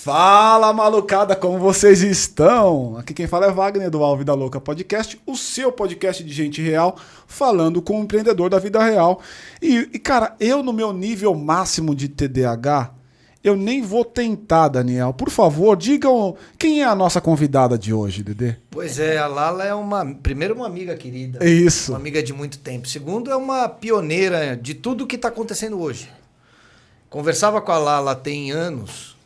Fala, malucada, como vocês estão? Aqui quem fala é Wagner do Alvo da Louca Podcast, o seu podcast de gente real, falando com um empreendedor da vida real. E cara, eu no meu nível máximo de TDAH, eu nem vou tentar, Daniel. Por favor, digam quem é a nossa convidada de hoje, Dedê. Pois é, a Lala é primeiro uma amiga querida. Isso. Uma amiga de muito tempo. Segundo, é uma pioneira de tudo que está acontecendo hoje. Conversava com a Lala tem anos.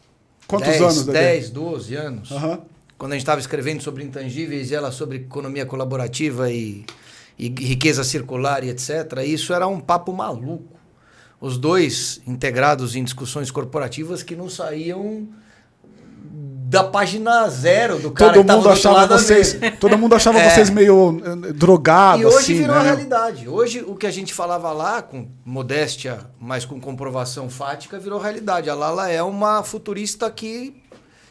Quantos anos, Dedê? 10, 12 anos. Uhum. Quando a gente estava escrevendo sobre intangíveis e ela sobre economia colaborativa e riqueza circular e etc. Isso era um papo maluco. Os dois integrados em discussões corporativas que não saíam da página zero do cara que estava do outro lado da mesa. Todo mundo achava vocês meio drogados. E hoje assim, virou né? a realidade. Hoje o que a gente falava lá, com modéstia, mas com comprovação fática, virou realidade. A Lala é uma futurista que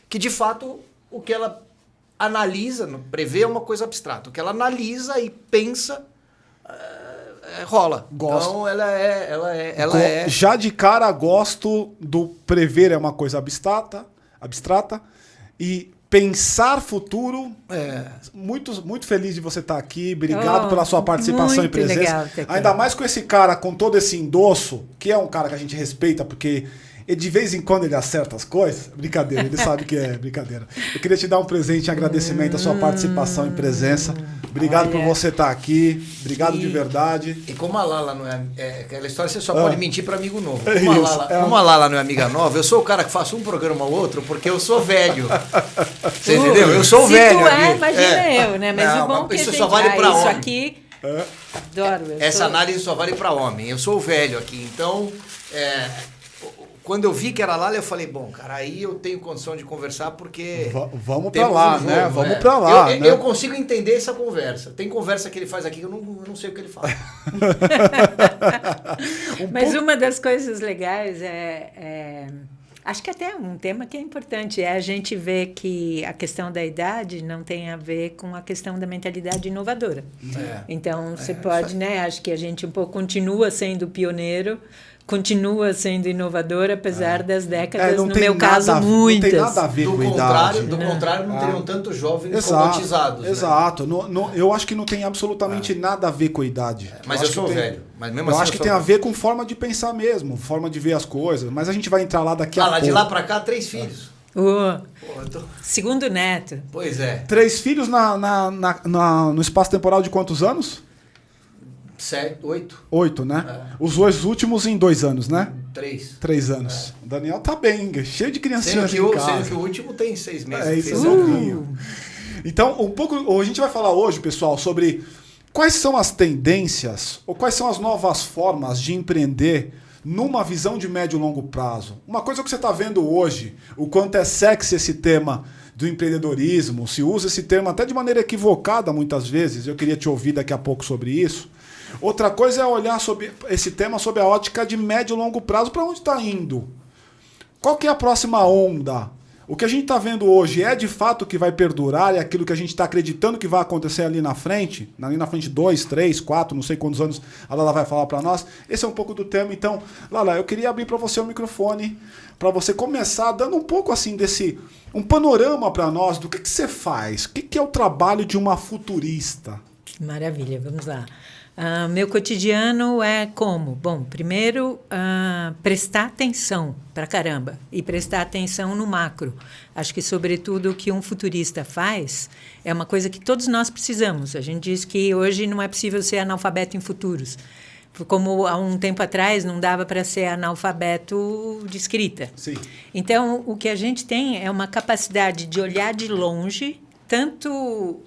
de fato, o que ela analisa, prevê é uma coisa abstrata. O que ela analisa e pensa... rola. Gosto. Então ela é. Já de cara gosto do prever é uma coisa abstrata e pensar futuro. Muito feliz de você estar aqui. Obrigado pela sua participação e presença. Legal, ainda mais com esse cara, com todo esse endosso, que é um cara que a gente respeita, porque de vez em quando ele acerta as coisas. Brincadeira, ele sabe que é brincadeira. Eu queria te dar um presente em agradecimento à sua participação e presença. Obrigado por você estar aqui. Obrigado de verdade. E como a Lala não é aquela história, você só pode mentir para amigo novo. Como Como a Lala não é amiga nova, eu sou o cara que faço um programa ou outro porque eu sou velho. Você entendeu? Eu sou velho. Se tu aqui. Imagina eu, né? Mas Não, o bom que isso a gente só vale para isso homem. aqui... Adoro. Essa análise só vale para homem. Eu sou o velho aqui. Então, quando eu vi que era Lala, eu falei, bom, cara, aí eu tenho condição de conversar porque... Vamos pra lá, né? Vamos pra lá. né? Eu consigo entender essa conversa. Tem conversa que ele faz aqui que eu não sei o que ele fala. Mas uma das coisas legais acho que até um tema que é importante é a gente ver que a questão da idade não tem a ver com a questão da mentalidade inovadora. Então, você pode, né? Acho que a gente um pouco continua sendo pioneiro, continua sendo inovador, apesar das décadas, no meu caso, muitas. Não tem nada a ver com idade. Do contrário, não teriam tantos jovens robotizados. Né? Exato. Eu acho que não tem absolutamente nada a ver com a idade. Mas eu sou velho. Mas mesmo eu assim acho que tem a ver com forma de pensar mesmo, forma de ver as coisas. Mas a gente vai entrar lá daqui a pouco. De lá pra cá, 3 filhos. Segundo neto. Pois é. 3 filhos no espaço temporal de quantos anos? 8. 8, né? Os 2 últimos em 2 anos, né? 3 anos. O Daniel tá bem, cheio de criancinhas em casa. Sendo que o último tem 6 meses. Isso é novinho. Então, a gente vai falar hoje, pessoal, sobre quais são as tendências ou quais são as novas formas de empreender numa visão de médio e longo prazo. Uma coisa que você está vendo hoje, o quanto é sexy esse tema do empreendedorismo, se usa esse termo até de maneira equivocada muitas vezes, eu queria te ouvir daqui a pouco sobre isso. Outra coisa é olhar sobre esse tema sob a ótica de médio e longo prazo. Para onde está indo? Qual que é a próxima onda? O que a gente está vendo hoje é de fato que vai perdurar? É aquilo que a gente está acreditando que vai acontecer ali na frente? Ali na frente 2, 3, 4, não sei quantos anos a Lala vai falar para nós. Esse é um pouco do tema. Então, Lala, eu queria abrir para você o microfone, para você começar dando um pouco assim um panorama para nós do que você faz. O que é o trabalho de uma futurista? Maravilha, vamos lá. Meu cotidiano é como? Bom, primeiro, prestar atenção pra caramba e prestar atenção no macro. Acho que, sobretudo, o que um futurista faz é uma coisa que todos nós precisamos. A gente diz que hoje não é possível ser analfabeto em futuros. Como há um tempo atrás não dava para ser analfabeto de escrita. Sim. Então, o que a gente tem é uma capacidade de olhar de longe, tanto...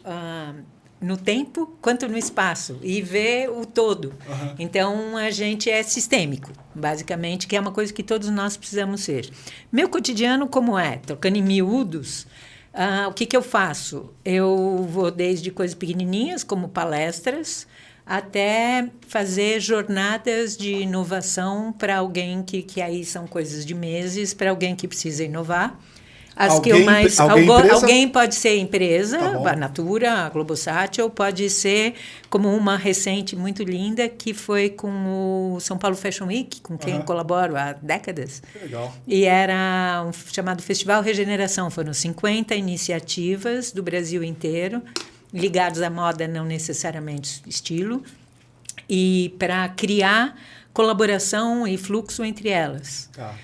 no tempo quanto no espaço e ver o todo. Uhum. Então, a gente é sistêmico, basicamente, que é uma coisa que todos nós precisamos ser. Meu cotidiano, como é? Trocando em miúdos, o que eu faço? Eu vou desde coisas pequenininhas, como palestras, até fazer jornadas de inovação para alguém que aí são coisas de meses, para alguém que precisa inovar. As que eu mais. Empresa? Alguém pode ser empresa, Tá a Natura, a Globosat, ou pode ser como uma recente muito linda, que foi com o São Paulo Fashion Week, com quem colaboro há décadas. Que legal. E era um chamado Festival Regeneração. Foram 50 iniciativas do Brasil inteiro, ligados à moda, não necessariamente estilo, e para criar colaboração e fluxo entre elas. Tá.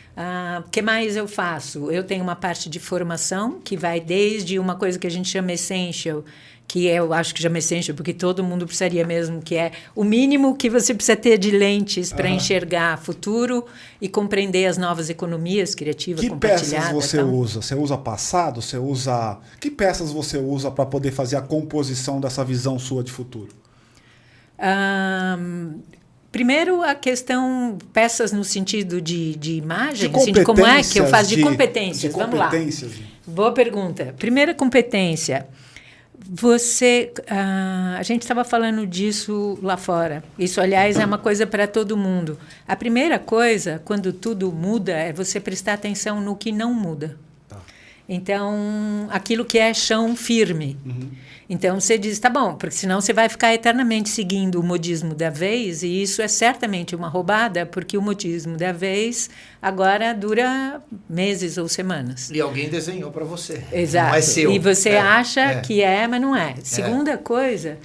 O que mais eu faço? Eu tenho uma parte de formação que vai desde uma coisa que a gente chama essential, que eu acho que chama essential porque todo mundo precisaria mesmo, que é o mínimo que você precisa ter de lentes para enxergar futuro e compreender as novas economias criativas compartilhadas. Que peças você usa? Você usa passado? Você usa... Que peças você usa para poder fazer a composição dessa visão sua de futuro? Primeiro, a questão, peças no sentido de imagem, assim, de como é que eu faço, de competências. Vamos lá. Boa pergunta. Primeira competência. A gente estava falando disso lá fora. Isso, aliás, é uma coisa para todo mundo. A primeira coisa, quando tudo muda, é você prestar atenção no que não muda. Então, aquilo que é chão firme. Então, você diz, tá bom, porque senão você vai ficar eternamente seguindo o modismo da vez, e isso é certamente uma roubada, porque o modismo da vez agora dura meses ou semanas. E alguém desenhou para você. Exato. Não é seu. E você acha que é, mas não é. Segunda coisa,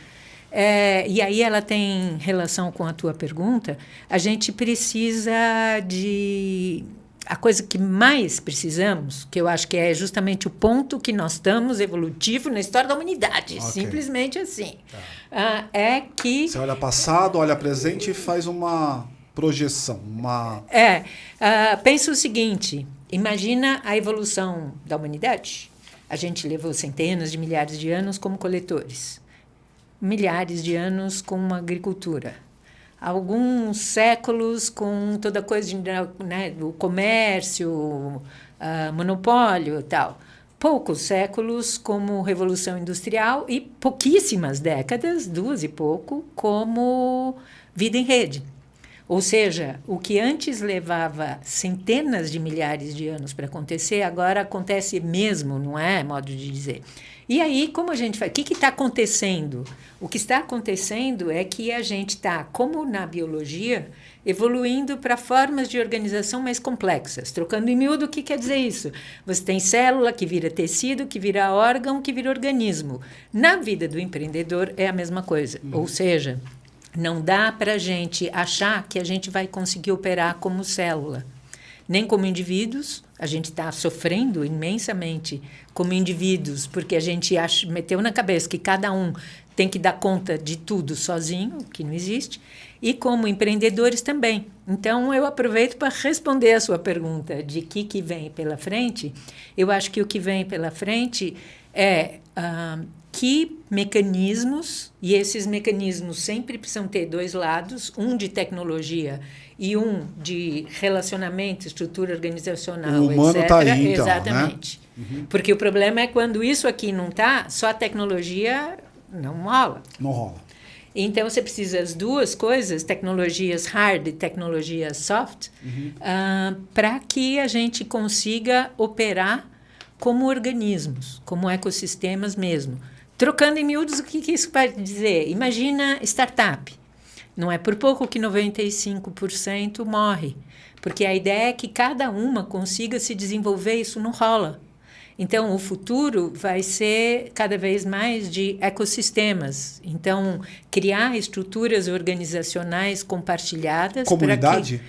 e aí ela tem relação com a tua pergunta, a gente precisa de... A coisa que mais precisamos, que eu acho que é justamente o ponto que nós estamos evolutivo na história da humanidade, simplesmente assim, é que... Você olha passado, olha presente e faz uma projeção, pensa o seguinte, imagina a evolução da humanidade. A gente levou centenas de milhares de anos como coletores, milhares de anos com uma agricultura, alguns séculos com toda a coisa do comércio, monopólio e tal. Poucos séculos como Revolução Industrial e pouquíssimas décadas, 2 e pouco, como vida em rede. Ou seja, o que antes levava centenas de milhares de anos para acontecer, agora acontece mesmo, não é modo de dizer. E aí, como a gente faz? O que está acontecendo? O que está acontecendo é que a gente está, como na biologia, evoluindo para formas de organização mais complexas. Trocando em miúdo, o que quer dizer isso? Você tem célula que vira tecido, que vira órgão, que vira organismo. Na vida do empreendedor é a mesma coisa. Ou seja, não dá para a gente achar que a gente vai conseguir operar como célula, nem como indivíduos. A gente está sofrendo imensamente como indivíduos, porque a gente meteu na cabeça que cada um tem que dar conta de tudo sozinho, que não existe, e como empreendedores também. Então, eu aproveito para responder a sua pergunta de que vem pela frente. Eu acho que o que vem pela frente é que mecanismos, e esses mecanismos sempre precisam ter 2 lados, um de tecnologia e um de relacionamento, estrutura organizacional, o humano etc. Tá aí, então, exatamente. Né? Porque o problema é quando isso aqui não está, só a tecnologia não rola. Não rola. Então, você precisa das 2 coisas, tecnologias hard e tecnologias soft, para que a gente consiga operar como organismos, como ecossistemas mesmo. Trocando em miúdos, o que isso vai dizer? Imagina startup. Não é por pouco que 95% morre, porque a ideia é que cada uma consiga se desenvolver, isso não rola. Então, o futuro vai ser cada vez mais de ecossistemas. Então, criar estruturas organizacionais compartilhadas. Comunidade?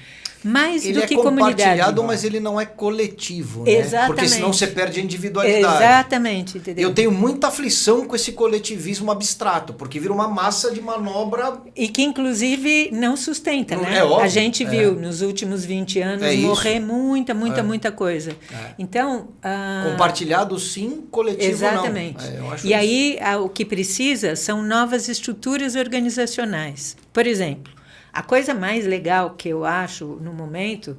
Mais ele do que é compartilhado, comunidade. mas ele não é coletivo, né? Exatamente. Porque senão você perde a individualidade. Exatamente, entendeu? Eu tenho muita aflição com esse coletivismo abstrato, porque vira uma massa de manobra... E que, inclusive, não sustenta, né? É óbvio. A gente viu, nos últimos 20 anos, morrer muita coisa. Então... compartilhado, sim, coletivo, exatamente. não. Eu acho e aí, o que precisa são novas estruturas organizacionais. Por exemplo, a coisa mais legal que eu acho no momento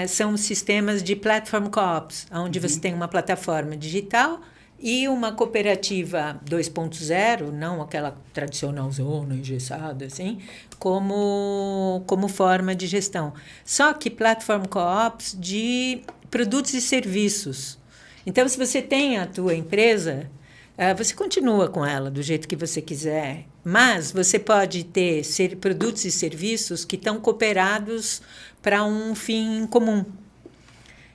são os sistemas de platform co-ops, onde você tem uma plataforma digital e uma cooperativa 2.0, não aquela tradicional zona engessada, assim, como forma de gestão. Só que platform co-ops de produtos e serviços. Então, se você tem a tua empresa, você continua com ela do jeito que você quiser, mas você pode ter produtos e serviços que estão cooperados para um fim comum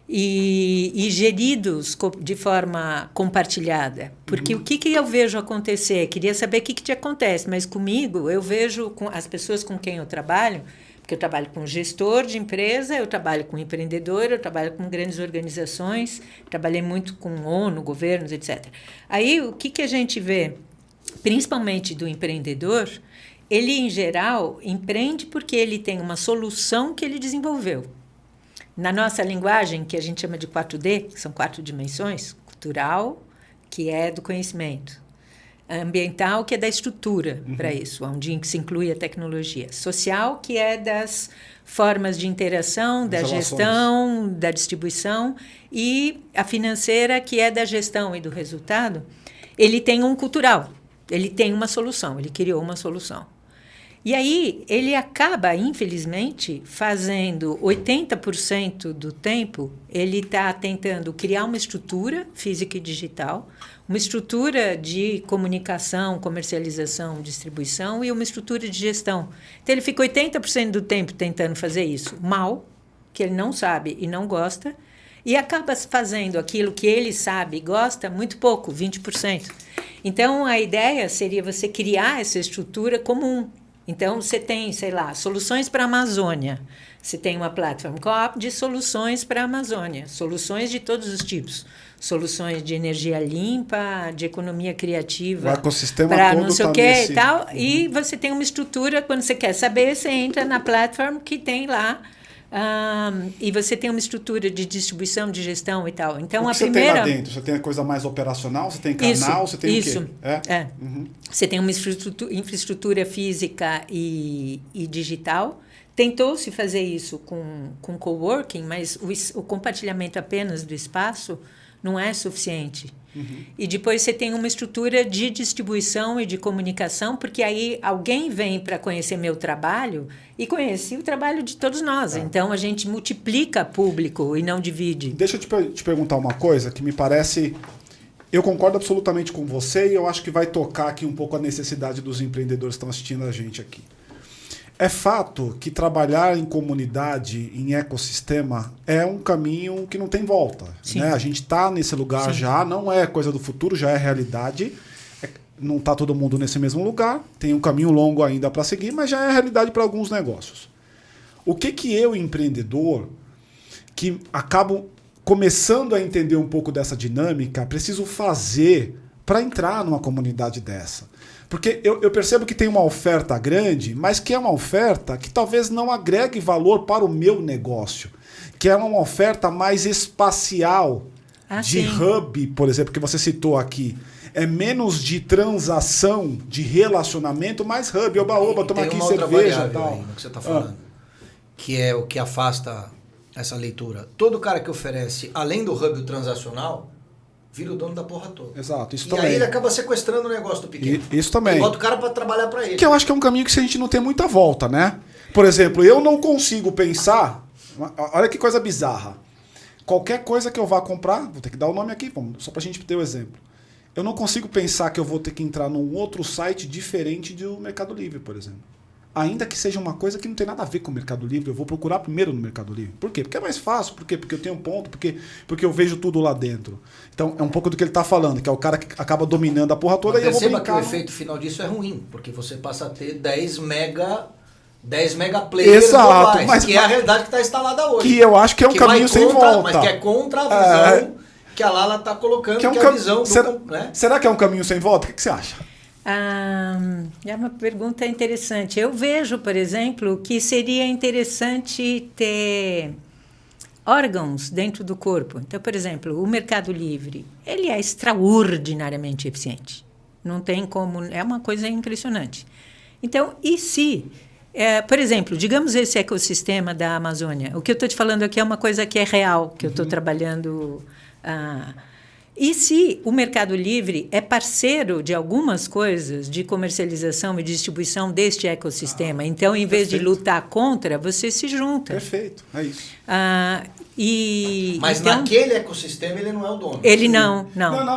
e geridos de forma compartilhada. Porque o que eu vejo acontecer? Queria saber o que te acontece, mas comigo eu vejo com as pessoas com quem eu trabalho, porque eu trabalho com gestor de empresa, eu trabalho com empreendedor, eu trabalho com grandes organizações, trabalhei muito com ONU, governos, etc. Aí, o que a gente vê, principalmente do empreendedor, ele, em geral, empreende porque ele tem uma solução que ele desenvolveu. Na nossa linguagem, que a gente chama de 4D, que são 4 dimensões, cultural, que é do conhecimento, ambiental, que é da estrutura para isso, onde se inclui a tecnologia, social, que é das formas de interação, da gestão, da distribuição, e a financeira, que é da gestão e do resultado. Ele tem um cultural, ele tem uma solução, ele criou uma solução. E aí, ele acaba, infelizmente, fazendo 80% do tempo, ele está tentando criar uma estrutura física e digital, uma estrutura de comunicação, comercialização, distribuição e uma estrutura de gestão. Então, ele fica 80% do tempo tentando fazer isso mal, que ele não sabe e não gosta, e acaba fazendo aquilo que ele sabe e gosta muito pouco, 20%. Então, a ideia seria você criar essa estrutura comum. Então, você tem, sei lá, soluções para a Amazônia. Você tem uma platform co-op de soluções para a Amazônia. Soluções de todos os tipos. Soluções de energia limpa, de economia criativa. O ecossistema para todo não sei o tá quê nesse... e tal. E você tem uma estrutura, quando você quer saber, você entra na platform que tem lá. E você tem uma estrutura de distribuição, de gestão e tal. Então, o que você tem lá dentro? Você tem a coisa mais operacional? Você tem canal? Você tem o quê? Você tem uma infraestrutura física e digital. Tentou-se fazer isso com coworking, mas o compartilhamento apenas do espaço não é suficiente. E depois você tem uma estrutura de distribuição e de comunicação, porque aí alguém vem para conhecer meu trabalho e conhece o trabalho de todos nós. Então, a gente multiplica público e não divide. Deixa eu te perguntar uma coisa que me parece... Eu concordo absolutamente com você e eu acho que vai tocar aqui um pouco a necessidade dos empreendedores que estão assistindo a gente aqui. É fato que trabalhar em comunidade, em ecossistema, é um caminho que não tem volta. Né? A gente está nesse lugar já, não é coisa do futuro, já é realidade. Não está todo mundo nesse mesmo lugar, tem um caminho longo ainda para seguir, mas já é realidade para alguns negócios. O que eu, empreendedor, que acabo começando a entender um pouco dessa dinâmica, preciso fazer para entrar numa comunidade dessa? Porque eu percebo que tem uma oferta grande, mas que é uma oferta que talvez não agregue valor para o meu negócio. Que é uma oferta mais espacial, de hub, por exemplo, que você citou aqui. É menos de transação, de relacionamento, mais hub. Oba, toma aqui cerveja e tal. No que você está falando, que é o que afasta essa leitura. Todo cara que oferece, além do hub transacional, vira o dono da porra toda. Exato, isso e também. E aí ele acaba sequestrando o negócio do pequeno. Isso também. Ele bota o cara para trabalhar para ele. Que eu acho que é um caminho que a gente não tem muita volta, né? Por exemplo, eu não consigo pensar... Olha que coisa bizarra. Qualquer coisa que eu vá comprar... Vou ter que dar o nome aqui, só pra gente ter o exemplo. Eu não consigo pensar que eu vou ter que entrar num outro site diferente do Mercado Livre, por exemplo. Ainda que seja uma coisa que não tem nada a ver com o Mercado Livre, eu vou procurar primeiro no Mercado Livre. Por quê? Porque é mais fácil, porque eu tenho ponto, porque eu vejo tudo lá dentro. Então, é um pouco do que ele está falando, que é o cara que acaba dominando a porra toda. Mas e eu vou perceba brincar. Que o efeito final disso é ruim, porque você passa a ter 10 mega players globais, mas, que é a realidade que está instalada hoje. Que eu acho que é um caminho sem volta. Mas que é contra a visão que a Lala está colocando, que é a visão do... Será que é um caminho sem volta? O que você acha? É uma pergunta interessante. Eu vejo, por exemplo, que seria interessante ter órgãos dentro do corpo. Então, por exemplo, o Mercado Livre, ele é extraordinariamente eficiente. Não tem como... É uma coisa impressionante. Então, e se... por exemplo, digamos esse ecossistema da Amazônia. O que eu estou te falando aqui é uma coisa que é real, que eu estou trabalhando... E se o Mercado Livre é parceiro de algumas coisas de comercialização e distribuição deste ecossistema, então, em vez de lutar contra, você se junta. Perfeito, é isso. Mas então, naquele ecossistema ele não é o dono. Ele não.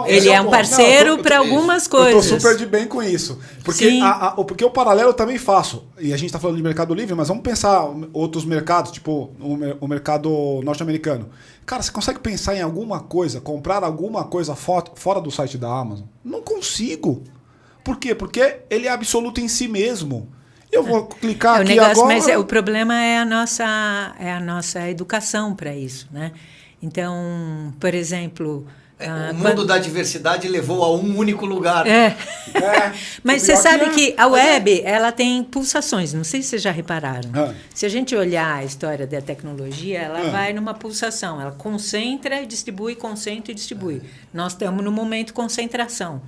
Ele é um parceiro para algumas coisas. Eu estou super de bem com isso. Porque, porque o paralelo eu também faço. E a gente está falando de Mercado Livre, mas vamos pensar outros mercados, tipo o mercado norte-americano. Cara, você consegue pensar em alguma coisa, comprar alguma coisa fora do site da Amazon? Não consigo. Por quê? Porque ele é absoluto em si mesmo. Eu vou clicar aqui negócio, agora... Mas o problema é a nossa educação para isso, né? Então, por exemplo... o mundo da diversidade levou a um único lugar. Mas você sabe que a web ela tem pulsações, não sei se vocês já repararam. Se a gente olhar a história da tecnologia, ela vai numa pulsação, ela concentra e distribui, concentra e distribui. Nós estamos no momento concentração.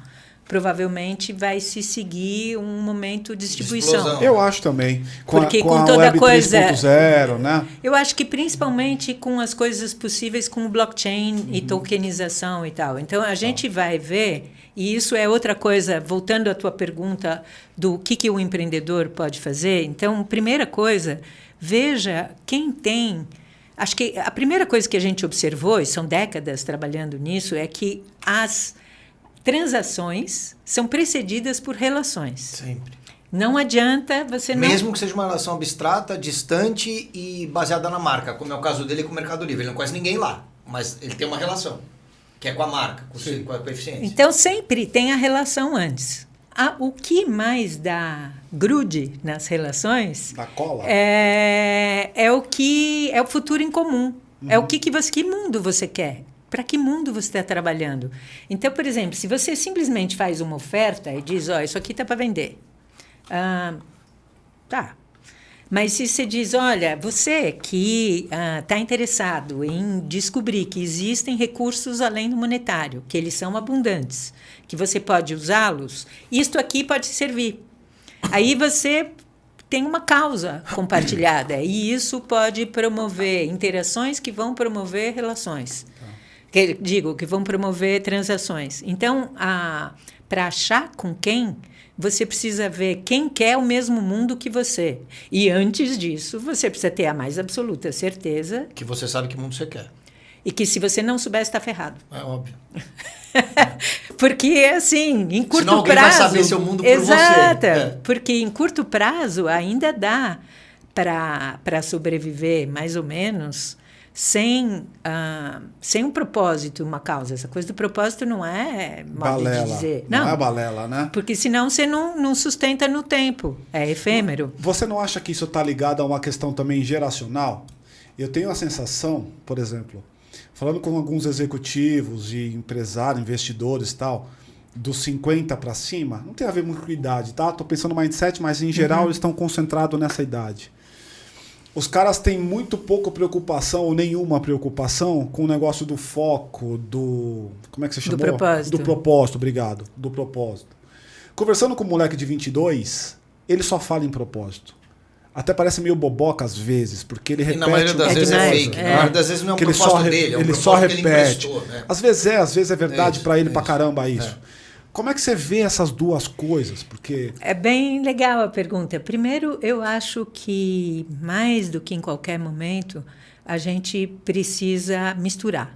Provavelmente vai se seguir um momento de distribuição. Explosão. Eu acho também. Porque com a toda Web coisa 3.0, né? Eu acho que principalmente com as coisas possíveis com o blockchain e tokenização e tal. Então a gente vai ver, e isso é outra coisa, voltando à tua pergunta do que o empreendedor pode fazer. Então, primeira coisa, veja quem tem. Acho que a primeira coisa que a gente observou, e são décadas trabalhando nisso, é que as transações são precedidas por relações. Sempre. Não adianta você não... Mesmo que seja uma relação abstrata, distante e baseada na marca, como é o caso dele com o Mercado Livre. Ele não conhece ninguém lá, mas ele tem uma relação, que é com a marca, com a eficiência. Então, sempre tem a relação antes. O que mais dá grude nas relações... Da cola? É o futuro em comum. É o que mundo você quer. Para que mundo você está trabalhando? Então, por exemplo, se você simplesmente faz uma oferta e diz, isso aqui está para vender. Tá. Mas se você diz, olha, você que está interessado em descobrir que existem recursos além do monetário, que eles são abundantes, que você pode usá-los, isto aqui pode servir. Aí você tem uma causa compartilhada e isso pode promover interações que vão promover relações. Que vão promover transações. Então, para achar com quem, você precisa ver quem quer o mesmo mundo que você. E antes disso, você precisa ter a mais absoluta certeza... Que você sabe que mundo você quer. E que se você não souber, está ferrado. É óbvio. Porque, assim, em curto Senão alguém prazo... vai saber seu mundo por exato, você. Porque em curto prazo ainda dá para sobreviver, mais ou menos... Sem um propósito, uma causa. Essa coisa do propósito não é modo de dizer. Não é balela, né? Porque senão você não sustenta no tempo. É efêmero. Você não acha que isso está ligado a uma questão também geracional? Eu tenho a sensação, por exemplo, falando com alguns executivos e empresários, investidores e tal, dos 50 para cima, não tem a ver muito com idade, tá? Estou pensando no mindset, mas em geral eles estão concentrados nessa idade. Os caras têm muito pouca preocupação ou nenhuma preocupação com o negócio do foco, do... Como é que você chamou? Do propósito. Do propósito, obrigado. Do propósito. Conversando com um moleque de 22, ele só fala em propósito. Até parece meio boboca às vezes, porque ele repete... E na maioria das vezes é fake. Na maioria das vezes não é um propósito dele, é um propósito que ele emprestou. Né? Às vezes é verdade para ele pra caramba isso. Como é que você vê essas duas coisas? Porque... É bem legal a pergunta. Primeiro, eu acho que, mais do que em qualquer momento, a gente precisa misturar.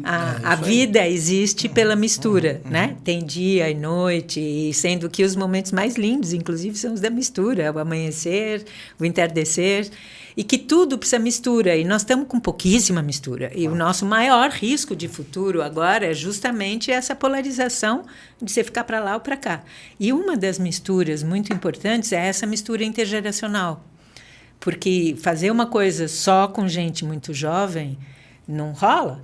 A vida existe pela mistura, né? Tem dia e noite, e sendo que os momentos mais lindos, inclusive, são os da mistura, o amanhecer, o entardecer, e que tudo precisa mistura, e nós estamos com pouquíssima mistura. E o nosso maior risco de futuro agora é justamente essa polarização de você ficar para lá ou para cá. E uma das misturas muito importantes é essa mistura intergeracional, porque fazer uma coisa só com gente muito jovem não rola.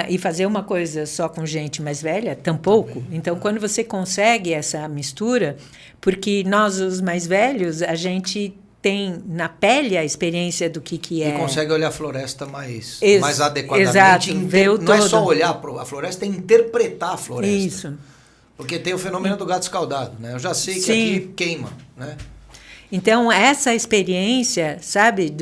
E fazer uma coisa só com gente mais velha, tampouco. Então, quando você consegue essa mistura, porque nós, os mais velhos, a gente tem na pele a experiência do que é... E consegue olhar a floresta mais adequadamente. Exato, ver o não todo. É só olhar a floresta, é interpretar a floresta. Isso. Porque tem o fenômeno do gato escaldado, né? Eu já sei que aqui queima, né? Então, essa experiência, sabe,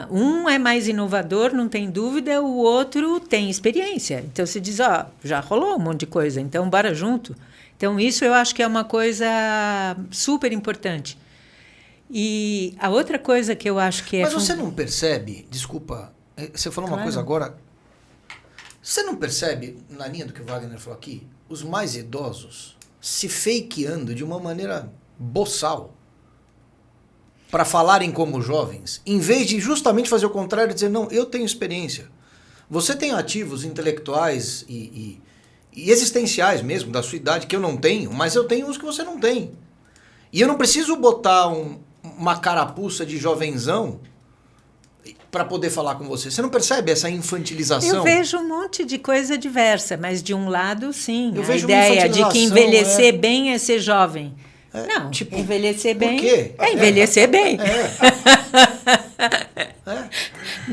Um é mais inovador, não tem dúvida, o outro tem experiência. Então, você diz, já rolou um monte de coisa, então bora junto. Então, isso eu acho que é uma coisa super importante. E a outra coisa que eu acho que é... Mas você não percebe, desculpa, você falou uma coisa agora, você não percebe, na linha do que o Wagner falou aqui, os mais idosos se fakeando de uma maneira boçal para falarem como jovens, em vez de justamente fazer o contrário e dizer, não, eu tenho experiência. Você tem ativos intelectuais e existenciais mesmo, da sua idade, que eu não tenho, mas eu tenho uns que você não tem. E eu não preciso botar uma carapuça de jovenzão para poder falar com você. Você não percebe essa infantilização? Eu vejo um monte de coisa diversa, mas de um lado, sim. Eu a vejo uma ideia de que envelhecer é... bem é ser jovem. Não, tipo, envelhecer bem por quê? é envelhecer bem.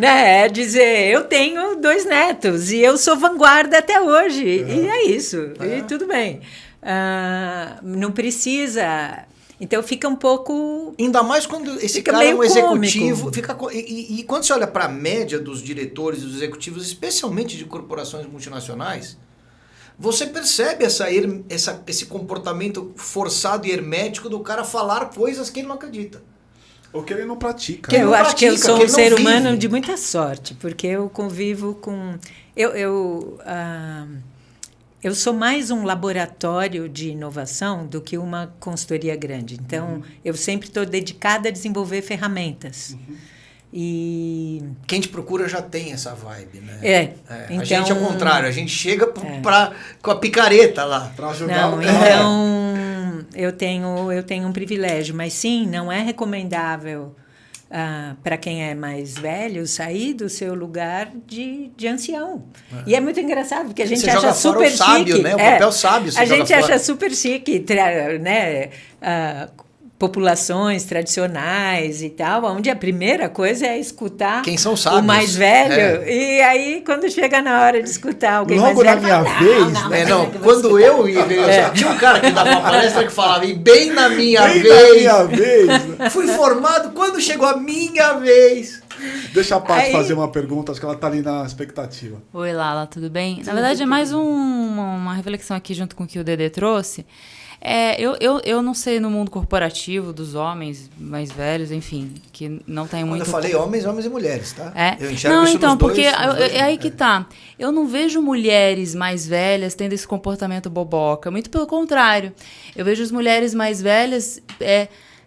É dizer, eu tenho 2 netos e eu sou vanguarda até hoje. E é isso. E tudo bem. Não precisa... Então fica um pouco... Ainda mais quando esse cara é um executivo. E quando você olha para a média dos diretores e dos executivos, especialmente de corporações multinacionais, você percebe esse comportamento forçado e hermético do cara falar coisas que ele não acredita. Ou que ele não pratica. Eu acho que eu sou um ser humano de muita sorte, porque eu convivo com... Eu sou mais um laboratório de inovação do que uma consultoria grande. Então, eu sempre estou dedicada a desenvolver ferramentas. E... Quem te procura já tem essa vibe, né? Então, a gente é o contrário, a gente chega com a picareta lá. Para ajudar o cara. Então, eu tenho um privilégio, mas sim, não é recomendável para quem é mais velho sair do seu lugar de ancião. E é muito engraçado, porque a gente você acha super chique. Sábio, né? O papel sábio. A gente acha super chique, né? Populações tradicionais e tal, onde a primeira coisa é escutar quem são sábios. O mais velho. E aí, quando chega na hora de escutar alguém logo mais velho... Logo na minha vez... Não, quando eu ia... Tinha um cara que dava uma palestra que falava, e bem na minha vez... Bem na minha vez... Fui formado quando chegou a minha vez... Deixa a Paty fazer uma pergunta, acho que ela está ali na expectativa. Oi, Lala, tudo bem? Na verdade, é mais uma reflexão aqui junto com o que o Dedê trouxe. Eu não sei no mundo corporativo dos homens mais velhos, enfim, que não tem muito... Quando eu falei homens e mulheres, tá? Eu enxergo isso então, porque é aí que tá. Eu não vejo mulheres mais velhas tendo esse comportamento boboca, muito pelo contrário. Eu vejo as mulheres mais velhas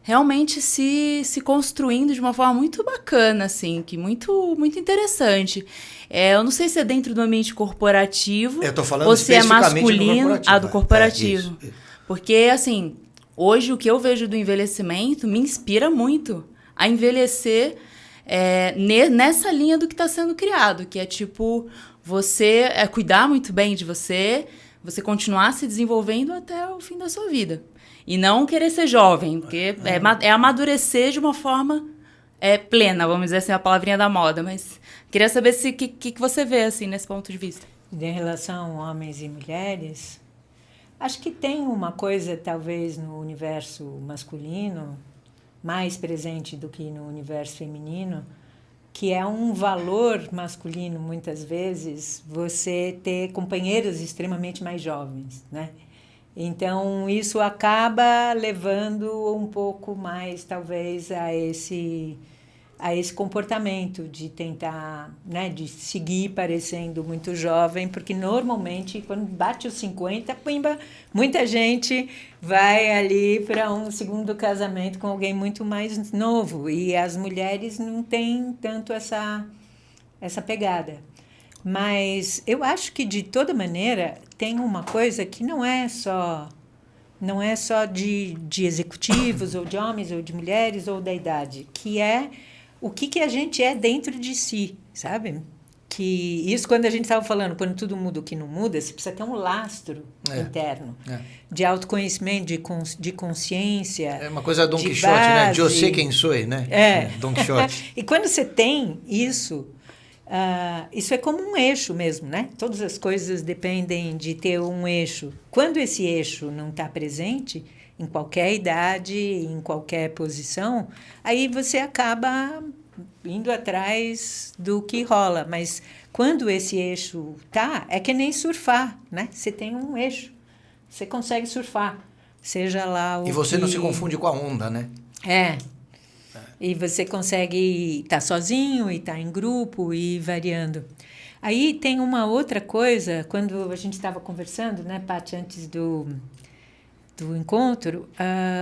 realmente se construindo de uma forma muito bacana, assim, que muito, muito interessante. Eu não sei se é dentro do ambiente corporativo eu tô falando ou se é masculino, do corporativo. Isso. Porque, assim, hoje o que eu vejo do envelhecimento me inspira muito a envelhecer nessa linha do que está sendo criado, que é tipo, você cuidar muito bem de você continuar se desenvolvendo até o fim da sua vida. E não querer ser jovem, porque é amadurecer de uma forma plena, vamos dizer assim, a palavrinha da moda. Mas queria saber o que você vê, assim, nesse ponto de vista. Em relação a homens e mulheres... Acho que tem uma coisa, talvez, no universo masculino, mais presente do que no universo feminino, que é um valor masculino, muitas vezes, você ter companheiros extremamente mais jovens, né? Então, isso acaba levando um pouco mais, talvez, a esse comportamento de tentar, né, de seguir parecendo muito jovem, porque normalmente quando bate os 50, pimba, muita gente vai ali para um segundo casamento com alguém muito mais novo, e as mulheres não têm tanto essa pegada. Mas eu acho que, de toda maneira, tem uma coisa que não é só de executivos, ou de homens, ou de mulheres, ou da idade, que é o que a gente é dentro de si, sabe? Que isso, quando a gente estava falando, quando tudo muda, o que não muda, você precisa ter um lastro interno de autoconhecimento, de consciência. É uma coisa Don Quixote, né? Eu sei quem sou, né? Don Quixote. E quando você tem isso, isso é como um eixo mesmo, né? Todas as coisas dependem de ter um eixo. Quando esse eixo não está presente, em qualquer idade, em qualquer posição, aí você acaba indo atrás do que rola. Mas quando esse eixo é que nem surfar, né? Você tem um eixo, você consegue surfar, seja lá o E você que... não se confunde com a onda, né? E você consegue estar sozinho e estar em grupo e variando. Aí tem uma outra coisa, quando a gente estava conversando, né, Paty, antes do encontro,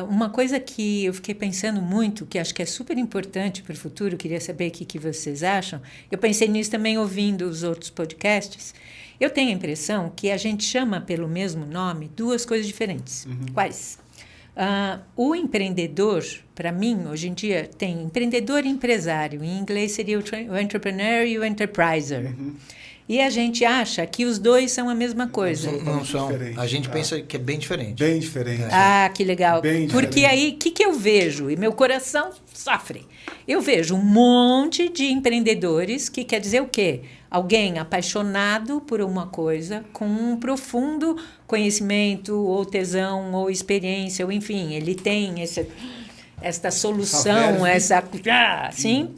uma coisa que eu fiquei pensando muito, que acho que é super importante para o futuro, queria saber o que vocês acham. Eu pensei nisso também ouvindo os outros podcasts. Eu tenho a impressão que a gente chama pelo mesmo nome duas coisas diferentes. Quais? O empreendedor, para mim, hoje em dia, tem empreendedor e empresário. Em inglês seria o entrepreneur e o enterpriser. E a gente acha que os dois são a mesma coisa. Não são. Diferente, A gente pensa que é bem diferente. Bem diferente. Que legal. Bem Porque diferente. aí, o que eu vejo? E meu coração sofre. Eu vejo um monte de empreendedores, que quer dizer o quê? Alguém apaixonado por uma coisa, com um profundo conhecimento, ou tesão, ou experiência, ou enfim, ele tem esta solução,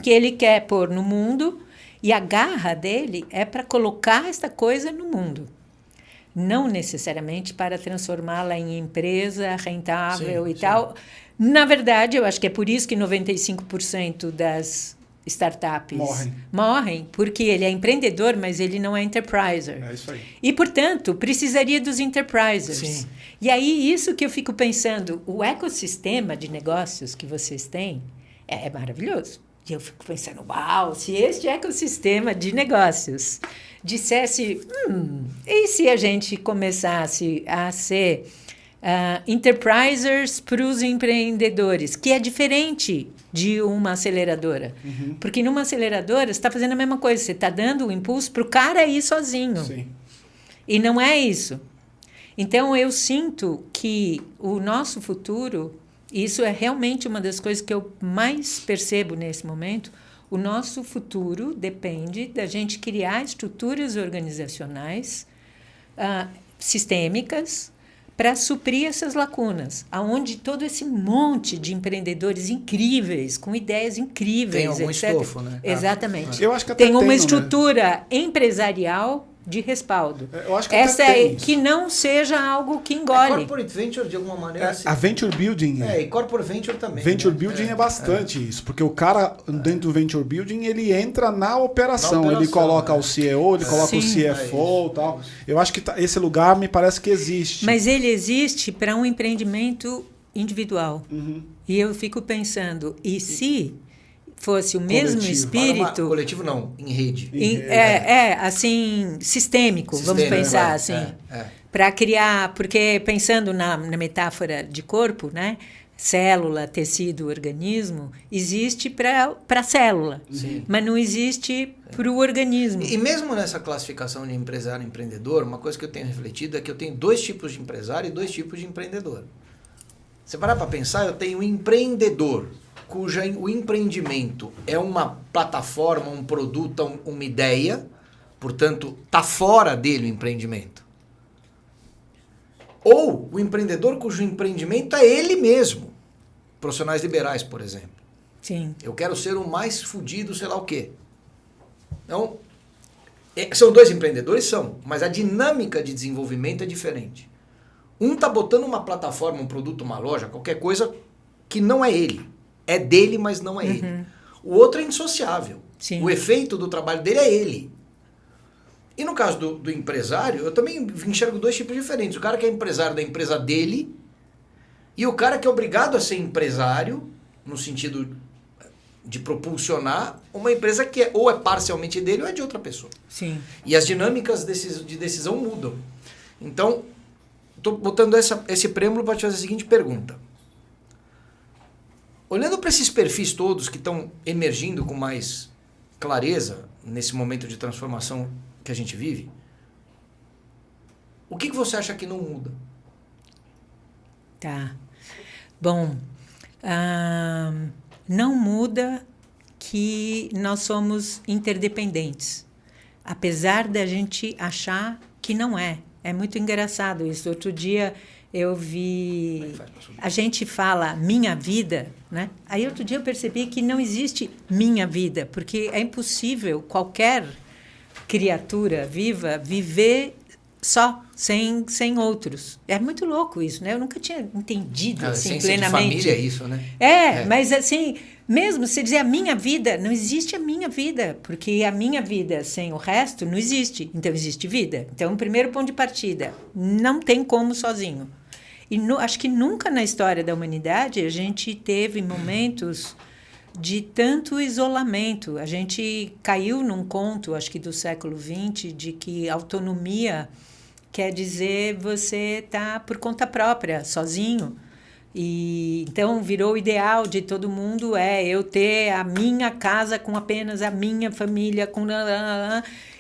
que ele quer pôr no mundo, e a garra dele é para colocar esta coisa no mundo. Não necessariamente para transformá-la em empresa rentável e tal. Na verdade, eu acho que é por isso que 95% das startups morrem, porque ele é empreendedor, mas ele não é enterpriser. É isso aí. E, portanto, precisaria dos enterprisers. Sim. E aí, isso que eu fico pensando, o ecossistema de negócios que vocês têm é maravilhoso. E eu fico pensando, uau, se este ecossistema de negócios dissesse, e se a gente começasse a ser enterprisers para os empreendedores, que é diferente de uma aceleradora. Porque numa aceleradora, você está fazendo a mesma coisa, você está dando o impulso para o cara ir sozinho. Sim. E não é isso. Então, eu sinto que o nosso futuro, isso é realmente uma das coisas que eu mais percebo nesse momento, o nosso futuro depende da gente criar estruturas organizacionais sistêmicas para suprir essas lacunas, aonde todo esse monte de empreendedores incríveis, com ideias incríveis, Tem algum etc. estofo, né? Exatamente. Eu acho que até tem uma tem, né? estrutura empresarial de respaldo. Eu acho que Essa até tem é isso. que não seja algo que É engole. corporate venture, de alguma maneira, assim. A Venture Building E corporate venture também. Venture né? Building é bastante isso, porque o cara dentro do Venture Building, ele entra na operação, ele coloca o CEO, ele coloca o Sim. CFO e tal. Eu acho que esse lugar me parece que existe. Mas ele existe para um empreendimento individual. E eu fico pensando, e se fosse o mesmo Coletivo. espírito... Coletivo não, em rede. assim, sistêmico, vamos pensar assim. Para criar, porque pensando na metáfora de corpo, né? Célula, tecido, organismo, existe para a célula, mas não existe para o organismo. E mesmo nessa classificação de empresário e empreendedor, uma coisa que eu tenho refletido é que eu tenho 2 tipos de empresário e 2 tipos de empreendedor. Você parar para pensar, eu tenho um empreendedor, o empreendimento é uma plataforma, um produto, uma ideia, portanto, está fora dele o empreendimento. Ou o empreendedor cujo empreendimento é ele mesmo. Profissionais liberais, por exemplo. Sim. Eu quero ser o mais fudido, sei lá o quê. Então, são 2 empreendedores? São, mas a dinâmica de desenvolvimento é diferente. Um está botando uma plataforma, um produto, uma loja, qualquer coisa que não é ele. É dele, mas não é ele. O outro é indissociável. Sim. O efeito do trabalho dele é ele. E no caso do empresário, eu também enxergo 2 tipos diferentes. O cara que é empresário da empresa dele e o cara que é obrigado a ser empresário, no sentido de propulsionar uma empresa que ou é parcialmente dele ou é de outra pessoa. Sim. E as dinâmicas de decisão mudam. Então, estou botando esse preâmbulo para te fazer a seguinte pergunta. Olhando para esses perfis todos que estão emergindo com mais clareza nesse momento de transformação que a gente vive, o que você acha que não muda? Tá. Bom, não muda que nós somos interdependentes, apesar da gente achar que não é. É muito engraçado isso. Outro dia eu vi... A gente fala minha vida, né? Aí outro dia eu percebi que não existe minha vida, porque é impossível qualquer criatura viva viver só, sem outros. É muito louco isso, né? Eu nunca tinha entendido assim, plenamente. De família é isso, né? Mas assim, mesmo se dizer a minha vida, não existe a minha vida, porque a minha vida sem o resto não existe. Então, existe vida. Então, o primeiro ponto de partida, não tem como sozinho. E acho que nunca na história da humanidade a gente teve momentos de tanto isolamento. A gente caiu num conto, acho que do século XX, de que autonomia quer dizer você estar por conta própria, sozinho. E então virou o ideal de todo mundo eu ter a minha casa com apenas a minha família.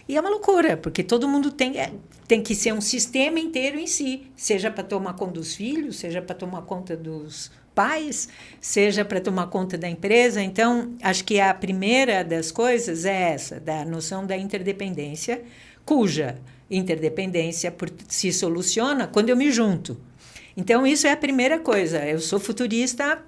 E é uma loucura, porque todo mundo tem que ser um sistema inteiro em si, seja para tomar conta dos filhos, seja para tomar conta dos pais, seja para tomar conta da empresa. Então, acho que a primeira das coisas é essa, da noção da interdependência, cuja interdependência se soluciona quando eu me junto. Então, isso é a primeira coisa. Eu sou futurista,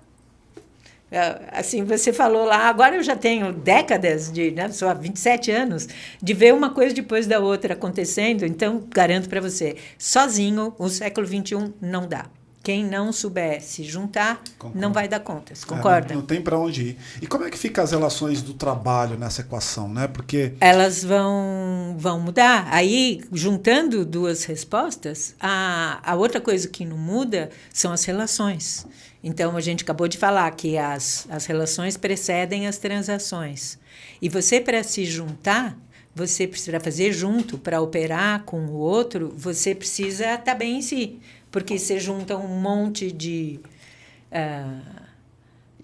assim, você falou lá, agora eu já tenho décadas, só há 27 anos, de ver uma coisa depois da outra acontecendo. Então, garanto para você, sozinho, o século XXI não dá. Quem não souber se juntar, Concordo. Não vai dar conta. Você concorda? Não tem para onde ir. E como é que ficam as relações do trabalho nessa equação, né? Porque elas vão mudar. Aí, juntando duas respostas, a outra coisa que não muda são as relações. Então, a gente acabou de falar que as relações precedem as transações. E você, para se juntar, você precisa fazer junto, para operar com o outro, você precisa estar bem em si. Porque você junta um monte de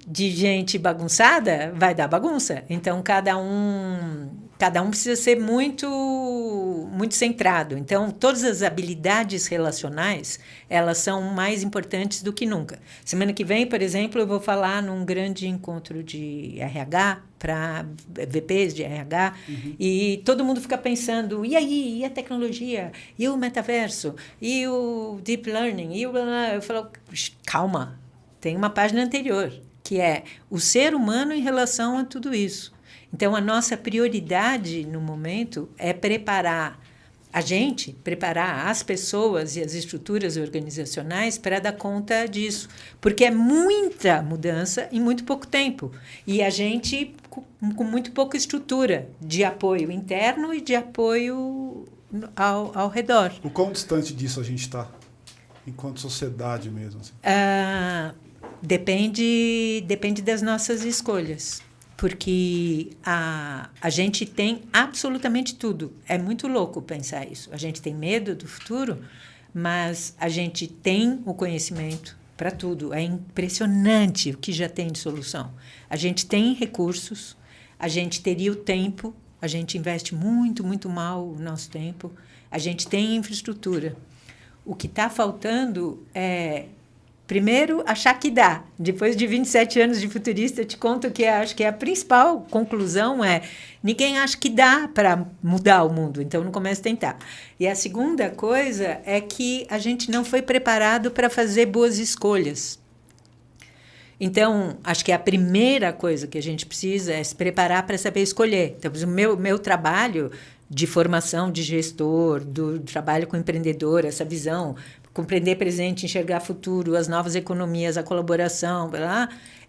gente bagunçada, vai dar bagunça. Então, cada um precisa ser muito, muito centrado. Então, todas as habilidades relacionais, elas são mais importantes do que nunca. Semana que vem, por exemplo, eu vou falar num grande encontro de RH, para VPs de RH, e todo mundo fica pensando, e aí, e a tecnologia, e o metaverso, e o deep learning, eu falo, calma, tem uma página anterior, que é o ser humano em relação a tudo isso. Então, a nossa prioridade no momento é preparar as pessoas e as estruturas organizacionais para dar conta disso. Porque é muita mudança em muito pouco tempo. E a gente com muito pouca estrutura de apoio interno e de apoio ao redor. O quão distante disso a gente está, enquanto sociedade mesmo? Assim? Depende das nossas escolhas. Porque a gente tem absolutamente tudo. É muito louco pensar isso. A gente tem medo do futuro, mas a gente tem o conhecimento para tudo. É impressionante o que já tem de solução. A gente tem recursos, a gente teria o tempo, a gente investe muito, muito mal o nosso tempo, a gente tem infraestrutura. O que está faltando é... Primeiro, achar que dá. Depois de 27 anos de futurista, eu te conto que acho que a principal conclusão é ninguém acha que dá para mudar o mundo, então não comece a tentar. E a segunda coisa é que a gente não foi preparado para fazer boas escolhas. Então, acho que a primeira coisa que a gente precisa é se preparar para saber escolher. Então, o meu trabalho de formação de gestor, do trabalho com empreendedor, essa visão... compreender presente, enxergar futuro, as novas economias, a colaboração,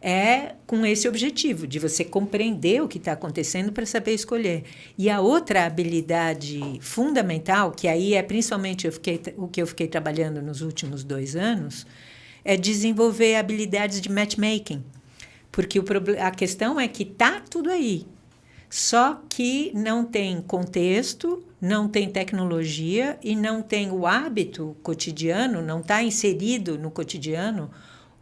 é com esse objetivo, de você compreender o que está acontecendo para saber escolher. E a outra habilidade fundamental, que aí é principalmente o que eu fiquei trabalhando nos últimos 2 anos, é desenvolver habilidades de matchmaking. Porque a questão é que está tudo aí, só que não tem contexto, não tem tecnologia e não tem o hábito cotidiano, não está inserido no cotidiano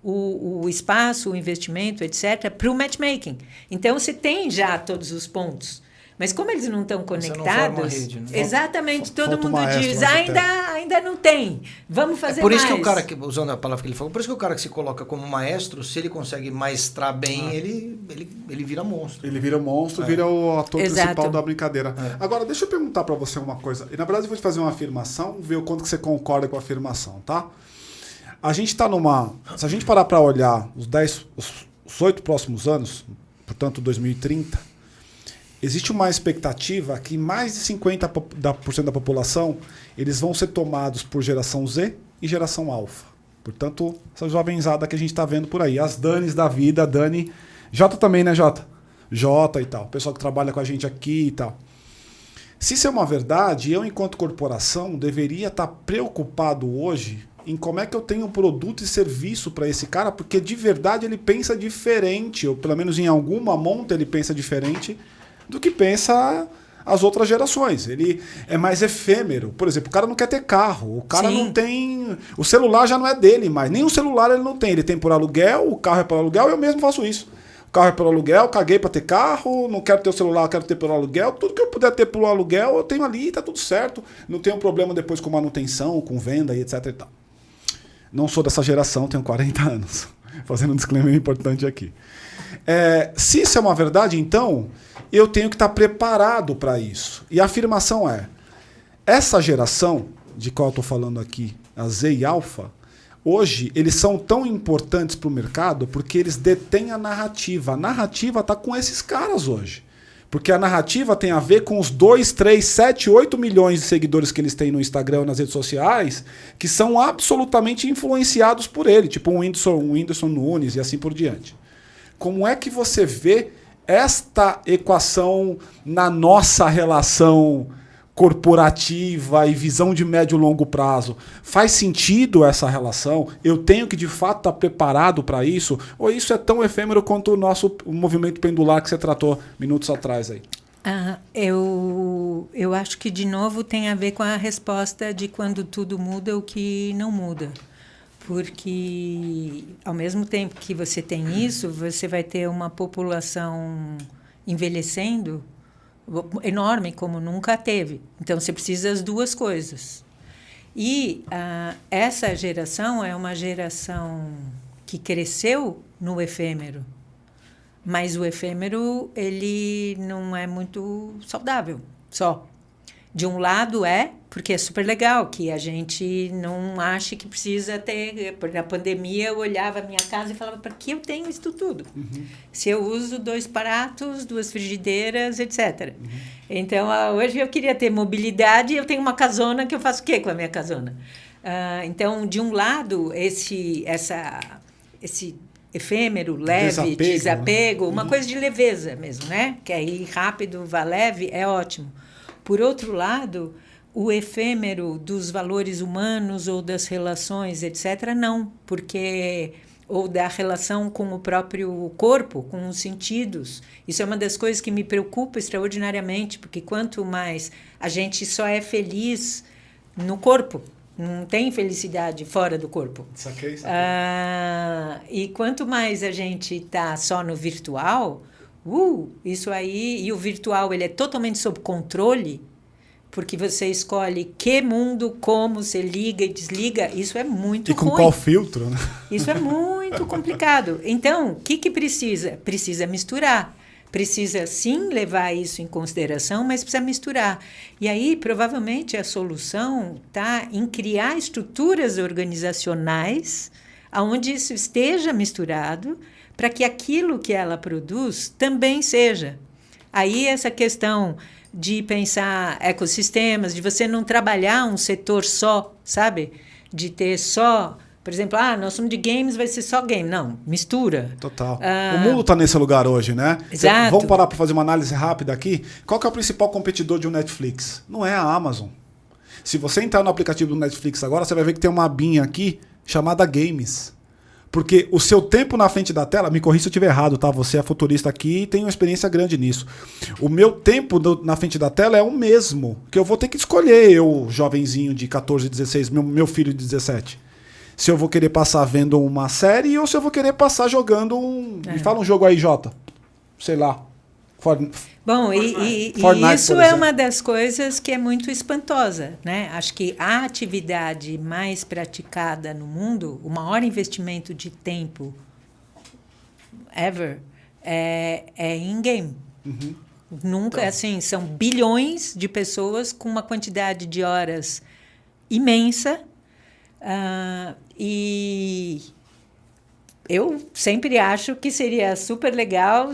o espaço, o investimento, etc., para o matchmaking. Então, você tem já todos os pontos. Mas como eles não estão conectados... Rede, né? Exatamente, todo mundo diz, ainda não tem, vamos fazer mais. Por isso que o cara, usando a palavra que ele falou, por isso que o cara que se coloca como maestro, se ele consegue maestrar bem, ele vira monstro. Ele vira monstro, vira o ator principal da brincadeira. Agora, deixa eu perguntar para você uma coisa. E, na verdade, eu vou te fazer uma afirmação, ver o quanto que você concorda com a afirmação, tá? A gente está numa... Se a gente parar para olhar os 8 próximos anos, portanto 2030, existe uma expectativa que mais de 50% da população eles vão ser tomados por geração Z e geração alfa. Portanto, essa jovenzada que a gente está vendo por aí. As Danis da vida, Dani... Jota também, né, Jota? Jota e tal. O pessoal que trabalha com a gente aqui e tal. Se isso é uma verdade, eu, enquanto corporação, deveria estar preocupado hoje em como é que eu tenho um produto e serviço para esse cara, porque de verdade ele pensa diferente, ou pelo menos em alguma monta ele pensa diferente do que pensa as outras gerações. Ele é mais efêmero. Por exemplo, o cara não quer ter carro, o cara não tem... O celular já não é dele mais, nem o celular ele não tem. Ele tem por aluguel, o carro é por aluguel, eu mesmo faço isso. O carro é por aluguel, caguei para ter carro, não quero ter o celular, quero ter por aluguel. Tudo que eu puder ter por aluguel, eu tenho ali, tá tudo certo. Não tenho problema depois com manutenção, com venda e etc e tal. Não sou dessa geração, tenho 40 anos. Fazendo um disclaimer importante aqui. Se isso é uma verdade, então, eu tenho que estar preparado para isso. E a afirmação é, essa geração, de qual eu estou falando aqui, a Z e Alpha, hoje eles são tão importantes para o mercado porque eles detêm a narrativa. A narrativa está com esses caras hoje. Porque a narrativa tem a ver com os 2, 3, 7, 8 milhões de seguidores que eles têm no Instagram e nas redes sociais, que são absolutamente influenciados por ele, tipo um Whindersson Nunes e assim por diante. Como é que você vê esta equação na nossa relação corporativa e visão de médio e longo prazo? Faz sentido essa relação? Eu tenho que, de fato, estar preparado para isso? Ou isso é tão efêmero quanto o movimento pendular que você tratou minutos atrás aí? Eu acho que, de novo, tem a ver com a resposta de quando tudo muda, o que não muda. Porque, ao mesmo tempo que você tem isso, você vai ter uma população envelhecendo enorme, como nunca teve. Então, você precisa das duas coisas. E essa geração é uma geração que cresceu no efêmero. Mas o efêmero, ele não é muito saudável, só. De um lado porque é super legal, que a gente não acha que precisa ter... Na pandemia, eu olhava a minha casa e falava, para que eu tenho isso tudo? Uhum. Se eu uso 2 pratos, 2 frigideiras, etc. Uhum. Então, hoje eu queria ter mobilidade e eu tenho uma casona que eu faço o quê com a minha casona? Então, de um lado, esse efêmero, leve, desapego, né? Uma coisa de leveza mesmo, né? Que aí rápido, vá leve, é ótimo. Por outro lado, o efêmero dos valores humanos ou das relações, etc., não, porque... ou da relação com o próprio corpo, com os sentidos. Isso é uma das coisas que me preocupa extraordinariamente, porque quanto mais a gente só é feliz no corpo, não tem felicidade fora do corpo. Saquei. E quanto mais a gente está só no virtual... isso aí, e o virtual ele é totalmente sob controle, porque você escolhe que mundo, como você liga e desliga, isso é muito ruim. E com qual filtro, né? Isso é muito complicado. Então, o que precisa? Precisa misturar. Precisa, sim, levar isso em consideração, mas precisa misturar. E aí, provavelmente, a solução está em criar estruturas organizacionais onde isso esteja misturado, para que aquilo que ela produz também seja. Aí essa questão de pensar ecossistemas, de você não trabalhar um setor só, sabe? De ter só, por exemplo, nós somos de games, vai ser só game. Não, mistura. Total. O mundo está nesse lugar hoje, né? Exato. Vamos parar para fazer uma análise rápida aqui. Qual que é o principal competidor de um Netflix? Não é a Amazon. Se você entrar no aplicativo do Netflix agora, você vai ver que tem uma abinha aqui chamada Games. Porque o seu tempo na frente da tela, me corrija se eu estiver errado, tá? Você é futurista aqui e tem uma experiência grande nisso. O meu tempo na frente da tela é o mesmo, que eu vou ter que escolher, eu, jovenzinho de 14, 16, meu filho de 17. Se eu vou querer passar vendo uma série ou se eu vou querer passar jogando Me fala um jogo aí, Jota. Sei lá. Bom, e isso é uma das coisas que é muito espantosa, né? Acho que a atividade mais praticada no mundo, o maior investimento de tempo ever, é em game. Uhum. Nunca, assim, são bilhões de pessoas com uma quantidade de horas imensa, E eu sempre acho que seria super legal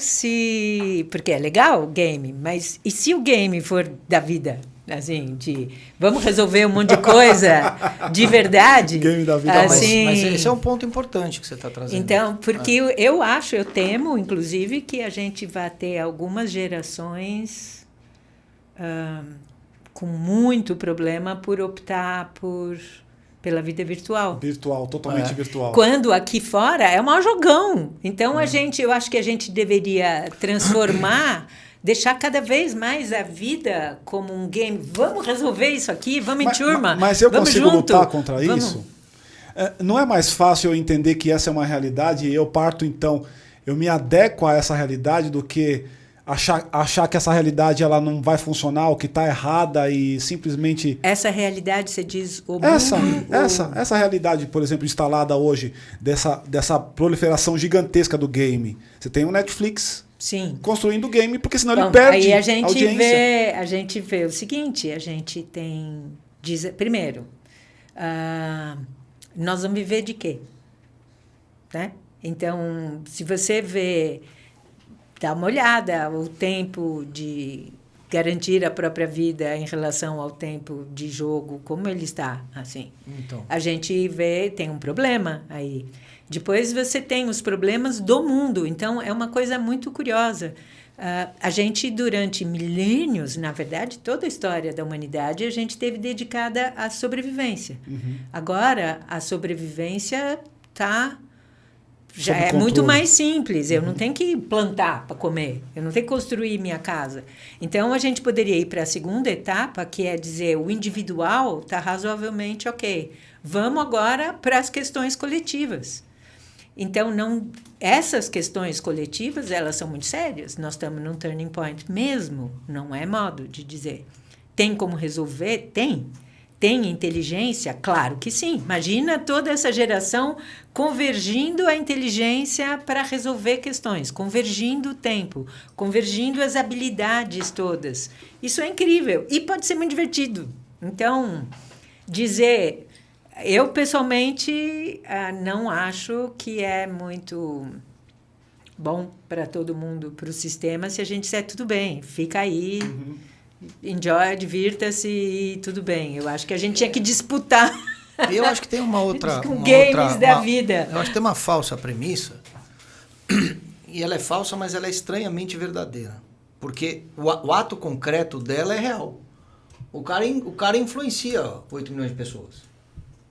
porque é legal o game, mas e se o game for da vida? Assim, vamos resolver um monte de coisa de verdade? Game da vida. Assim, mas esse é um ponto importante que você está trazendo. Então, porque eu temo, inclusive, que a gente vai ter algumas gerações com muito problema por optar pela vida virtual. Virtual, totalmente virtual. Quando aqui fora é um jogão. Então, eu acho que a gente deveria transformar, deixar cada vez mais a vida como um game. Vamos resolver isso aqui, vamos em turma. Mas eu vamos consigo junto. lutar contra isso? Não é mais fácil eu entender que essa é uma realidade e eu eu me adequo a essa realidade do que achar que essa realidade ela não vai funcionar, ou que está errada e simplesmente... Essa realidade, você diz... Essa realidade, por exemplo, instalada hoje, dessa proliferação gigantesca do game. Você tem o Netflix... Sim. Construindo o game, porque senão ele perde aí a gente vê o seguinte, a gente tem... Primeiro, nós vamos viver de quê? Né? Então, se você vê, dá uma olhada, o tempo de garantir a própria vida em relação ao tempo de jogo, como ele está, assim. Então. A gente vê, tem um problema aí. Depois você tem os problemas do mundo. Então, é uma coisa muito curiosa. A gente, durante milênios, na verdade, toda a história da humanidade, a gente teve dedicada à sobrevivência. Uhum. Agora, a sobrevivência já Sob é controle. muito mais simples. Eu não tenho que plantar para comer. Eu não tenho que construir minha casa. Então, a gente poderia ir para a segunda etapa, que é dizer, o individual está razoavelmente ok. Vamos agora para as questões coletivas. Então, essas questões coletivas, elas são muito sérias. Nós estamos num turning point mesmo, não é modo de dizer. Tem como resolver? Tem. Tem inteligência? Claro que sim. Imagina toda essa geração convergindo a inteligência para resolver questões, convergindo o tempo, convergindo as habilidades todas. Isso é incrível e pode ser muito divertido. Então, dizer... Eu, pessoalmente, não acho que é muito bom para todo mundo, para o sistema, se a gente disser tudo bem, fica aí, enjoy, divirta-se e tudo bem. Eu acho que a gente tinha que disputar. Eu acho que tem uma outra... games da vida. Eu acho que tem uma falsa premissa, e ela é falsa, mas ela é estranhamente verdadeira. Porque o ato concreto dela é real. O cara influencia 8 milhões de pessoas.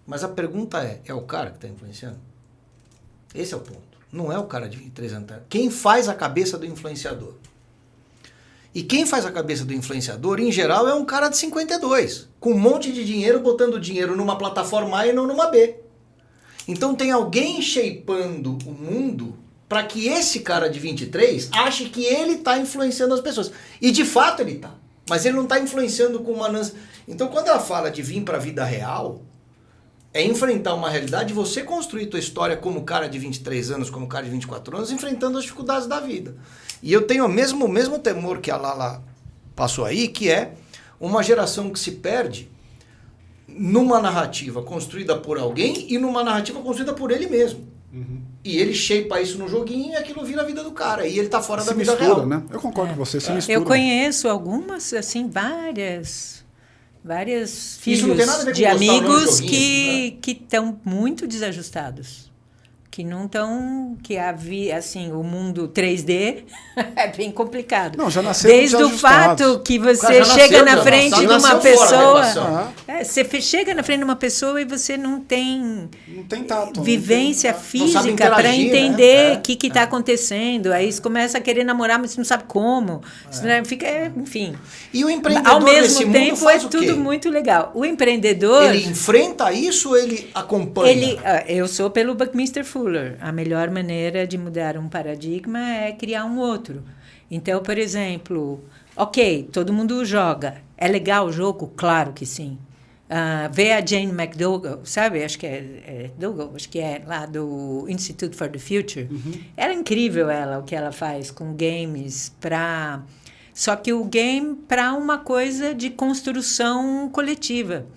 Mas a pergunta é o cara que está influenciando? Esse é o ponto. Não é o cara de 23 anos. Quem faz a cabeça do influenciador? E quem faz a cabeça do influenciador, em geral, é um cara de 52, com um monte de dinheiro, botando dinheiro numa plataforma A e não numa B. Então tem alguém shapeando o mundo para que esse cara de 23 ache que ele está influenciando as pessoas. E de fato ele está. Mas ele não está influenciando com uma... Então quando ela fala de vir para a vida real... É enfrentar uma realidade, você construir tua história como cara de 23 anos, como cara de 24 anos, enfrentando as dificuldades da vida. E eu tenho o mesmo temor que a Lala passou aí, que é uma geração que se perde numa narrativa construída por alguém e numa narrativa construída por ele mesmo. Uhum. E ele shapea isso no joguinho e aquilo vira a vida do cara. E ele tá fora da vida real. Né? Eu concordo com você, se mistura. Eu conheço algumas, assim, vários filhos não tem nada a ver com de amigos joguinho, que estão muito desajustados. Que não estão... assim, o mundo 3D é bem complicado. Não, já nasceram desde o fato que você chega na frente de uma pessoa... você chega na frente de uma pessoa e você não tem tato, vivência física para entender o que está acontecendo. Aí você começa a querer namorar, mas você não sabe como. Fica, enfim. E o empreendedor ao mesmo nesse tempo mundo faz é o quê? tudo muito legal. O empreendedor... Ele enfrenta isso ou ele acompanha? Eu sou pelo Buckminster Fuller. A melhor maneira de mudar um paradigma é criar um outro. Então, por exemplo, ok, todo mundo joga. É legal o jogo? Claro que sim. Vê a Jane McDougall, sabe? Acho que é lá do Institute for the Future. Uhum. Era incrível o que ela faz com games para... Só que o game para uma coisa de construção coletiva.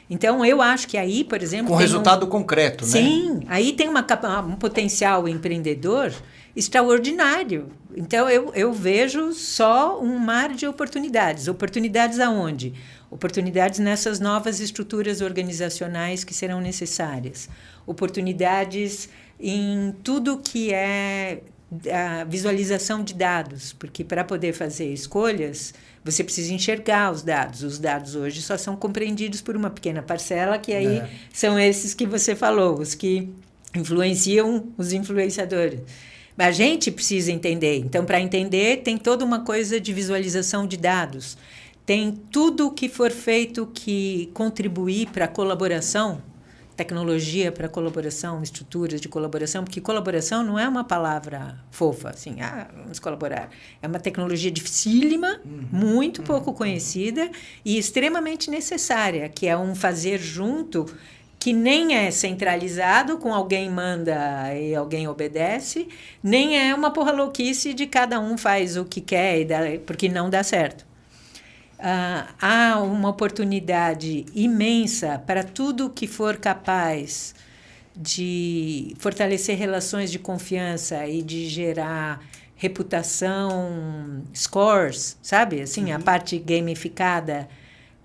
Então, eu acho que aí, por exemplo... Com resultado concreto, né? Sim, aí tem um potencial empreendedor extraordinário. Então, eu vejo só um mar de oportunidades. Oportunidades aonde? Oportunidades nessas novas estruturas organizacionais que serão necessárias. Oportunidades em tudo que é a visualização de dados, porque para poder fazer escolhas, você precisa enxergar os dados. Os dados hoje só são compreendidos por uma pequena parcela, que aí são esses que você falou, os que influenciam os influenciadores. Mas a gente precisa entender. Então, para entender, tem toda uma coisa de visualização de dados. Tem tudo o que for feito que contribuir para a colaboração, tecnologia para colaboração, estruturas de colaboração, porque colaboração não é uma palavra fofa, assim, vamos colaborar. É uma tecnologia dificílima, muito pouco conhecida e extremamente necessária, que é um fazer junto que nem é centralizado, com alguém manda e alguém obedece, nem é uma porra louquice de cada um faz o que quer, porque não dá certo. Há uma oportunidade imensa para tudo que for capaz de fortalecer relações de confiança e de gerar reputação, scores, sabe? Assim, a parte gamificada,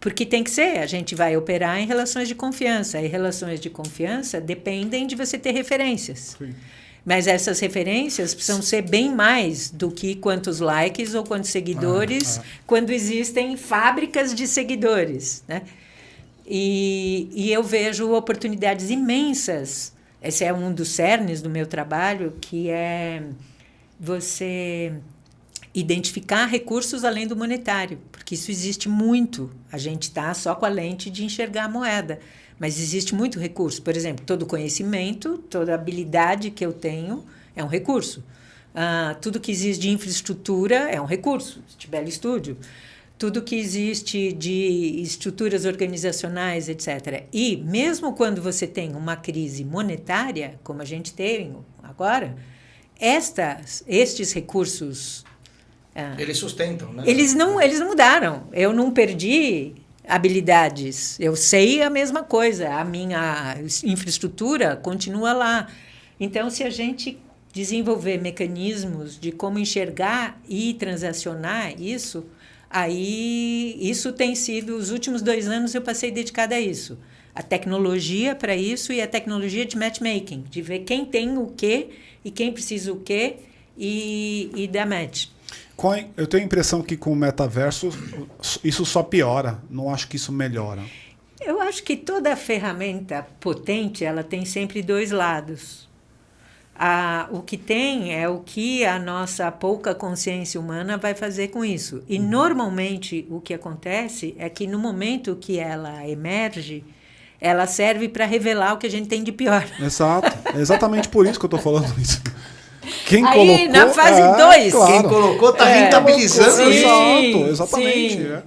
porque tem que ser, a gente vai operar em relações de confiança, e relações de confiança dependem de você ter referências. Sim. Mas essas referências precisam ser bem mais do que quantos likes ou quantos seguidores, quando existem fábricas de seguidores, né? E eu vejo oportunidades imensas. Esse é um dos cernes do meu trabalho, que é você identificar recursos além do monetário, porque isso existe muito. A gente está só com a lente de enxergar a moeda. Mas existe muito recurso. Por exemplo, todo conhecimento, toda habilidade que eu tenho é um recurso. Tudo que existe de infraestrutura é um recurso. Tibeli Studio. Tudo que existe de estruturas organizacionais, etc. E, mesmo quando você tem uma crise monetária, como a gente tem agora, estes recursos... eles sustentam, né? Eles não mudaram. Eu não perdi... habilidades. Eu sei a mesma coisa, a minha infraestrutura continua lá. Então, se a gente desenvolver mecanismos de como enxergar e transacionar isso, aí isso tem sido, os últimos 2 anos eu passei dedicada a isso. A tecnologia para isso e a tecnologia de matchmaking, de ver quem tem o quê e quem precisa o quê e dar match. Eu tenho a impressão que com o metaverso isso só piora. Não acho que isso melhora. Eu acho que toda ferramenta potente, ela tem sempre 2 lados. O que tem é o que a nossa pouca consciência humana vai fazer com isso. E, normalmente, o que acontece é que, no momento que ela emerge, ela serve para revelar o que a gente tem de pior. Exato. É exatamente por isso que eu estou falando isso. Quem aí, colocou, na fase 2... Claro. Quem colocou está rentabilizando. Sim, exatamente. Sim.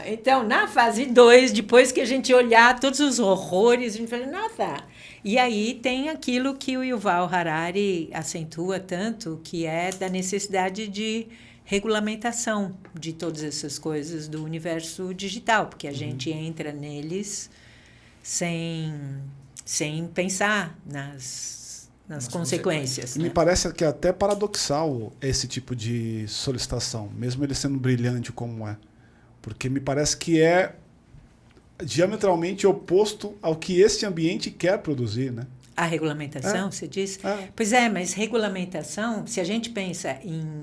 Então, na fase 2, depois que a gente olhar todos os horrores, a gente fala, nada. E aí tem aquilo que o Yuval Harari acentua tanto, que é da necessidade de regulamentação de todas essas coisas do universo digital, porque a gente entra neles sem pensar nas consequências. Me parece que é até paradoxal esse tipo de solicitação, mesmo ele sendo brilhante como é. Porque me parece que é diametralmente oposto ao que este ambiente quer produzir, né? A regulamentação, você disse? Pois é, mas regulamentação, se a gente pensa em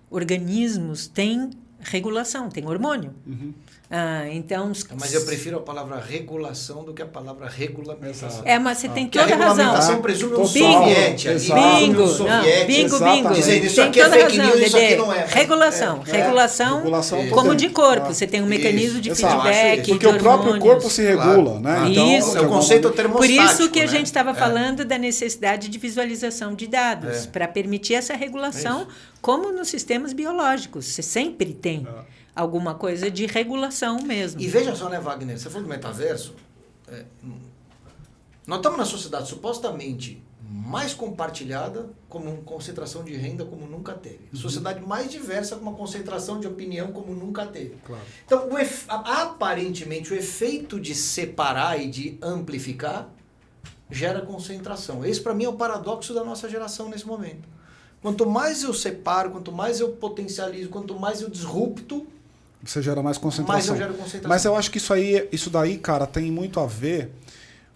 organismos têm regulação, tem hormônio. Uhum. Então, mas eu prefiro a palavra regulação do que a palavra regulamentação. Mas você tem toda a razão. A regulamentação presume um soviete. Bingo. Dizendo isso tem aqui é toda fake razão, news, isso Dede. aqui não é. Regulação como de corpo. Você tem um mecanismo de feedback, porque o próprio corpo se regula, né? Então, isso. É o conceito termostático. Por isso que a gente estava falando da necessidade de visualização de dados, para permitir essa regulação, como nos sistemas biológicos. Você sempre tem alguma coisa de regulação mesmo. E veja só, né, Wagner? Você falou do metaverso. Nós estamos na sociedade supostamente mais compartilhada, com uma concentração de renda como nunca teve. Sociedade mais diversa, com uma concentração de opinião como nunca teve. Claro. Então, aparentemente, o efeito de separar e de amplificar gera concentração. Esse, para mim, é o paradoxo da nossa geração nesse momento. Quanto mais eu separo, quanto mais eu potencializo, quanto mais eu disrupto, você gera mais concentração. mais eu gero concentração. Mas eu acho que isso daí, cara, tem muito a ver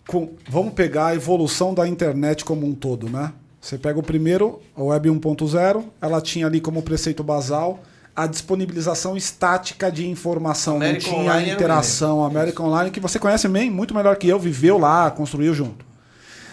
com... Vamos pegar a evolução da internet como um todo, né? Você pega o primeiro, a Web 1.0, ela tinha ali como preceito basal a disponibilização estática de informação. América não tinha Online interação. A América Online, que você conhece bem, muito melhor que eu, viveu lá, construiu junto.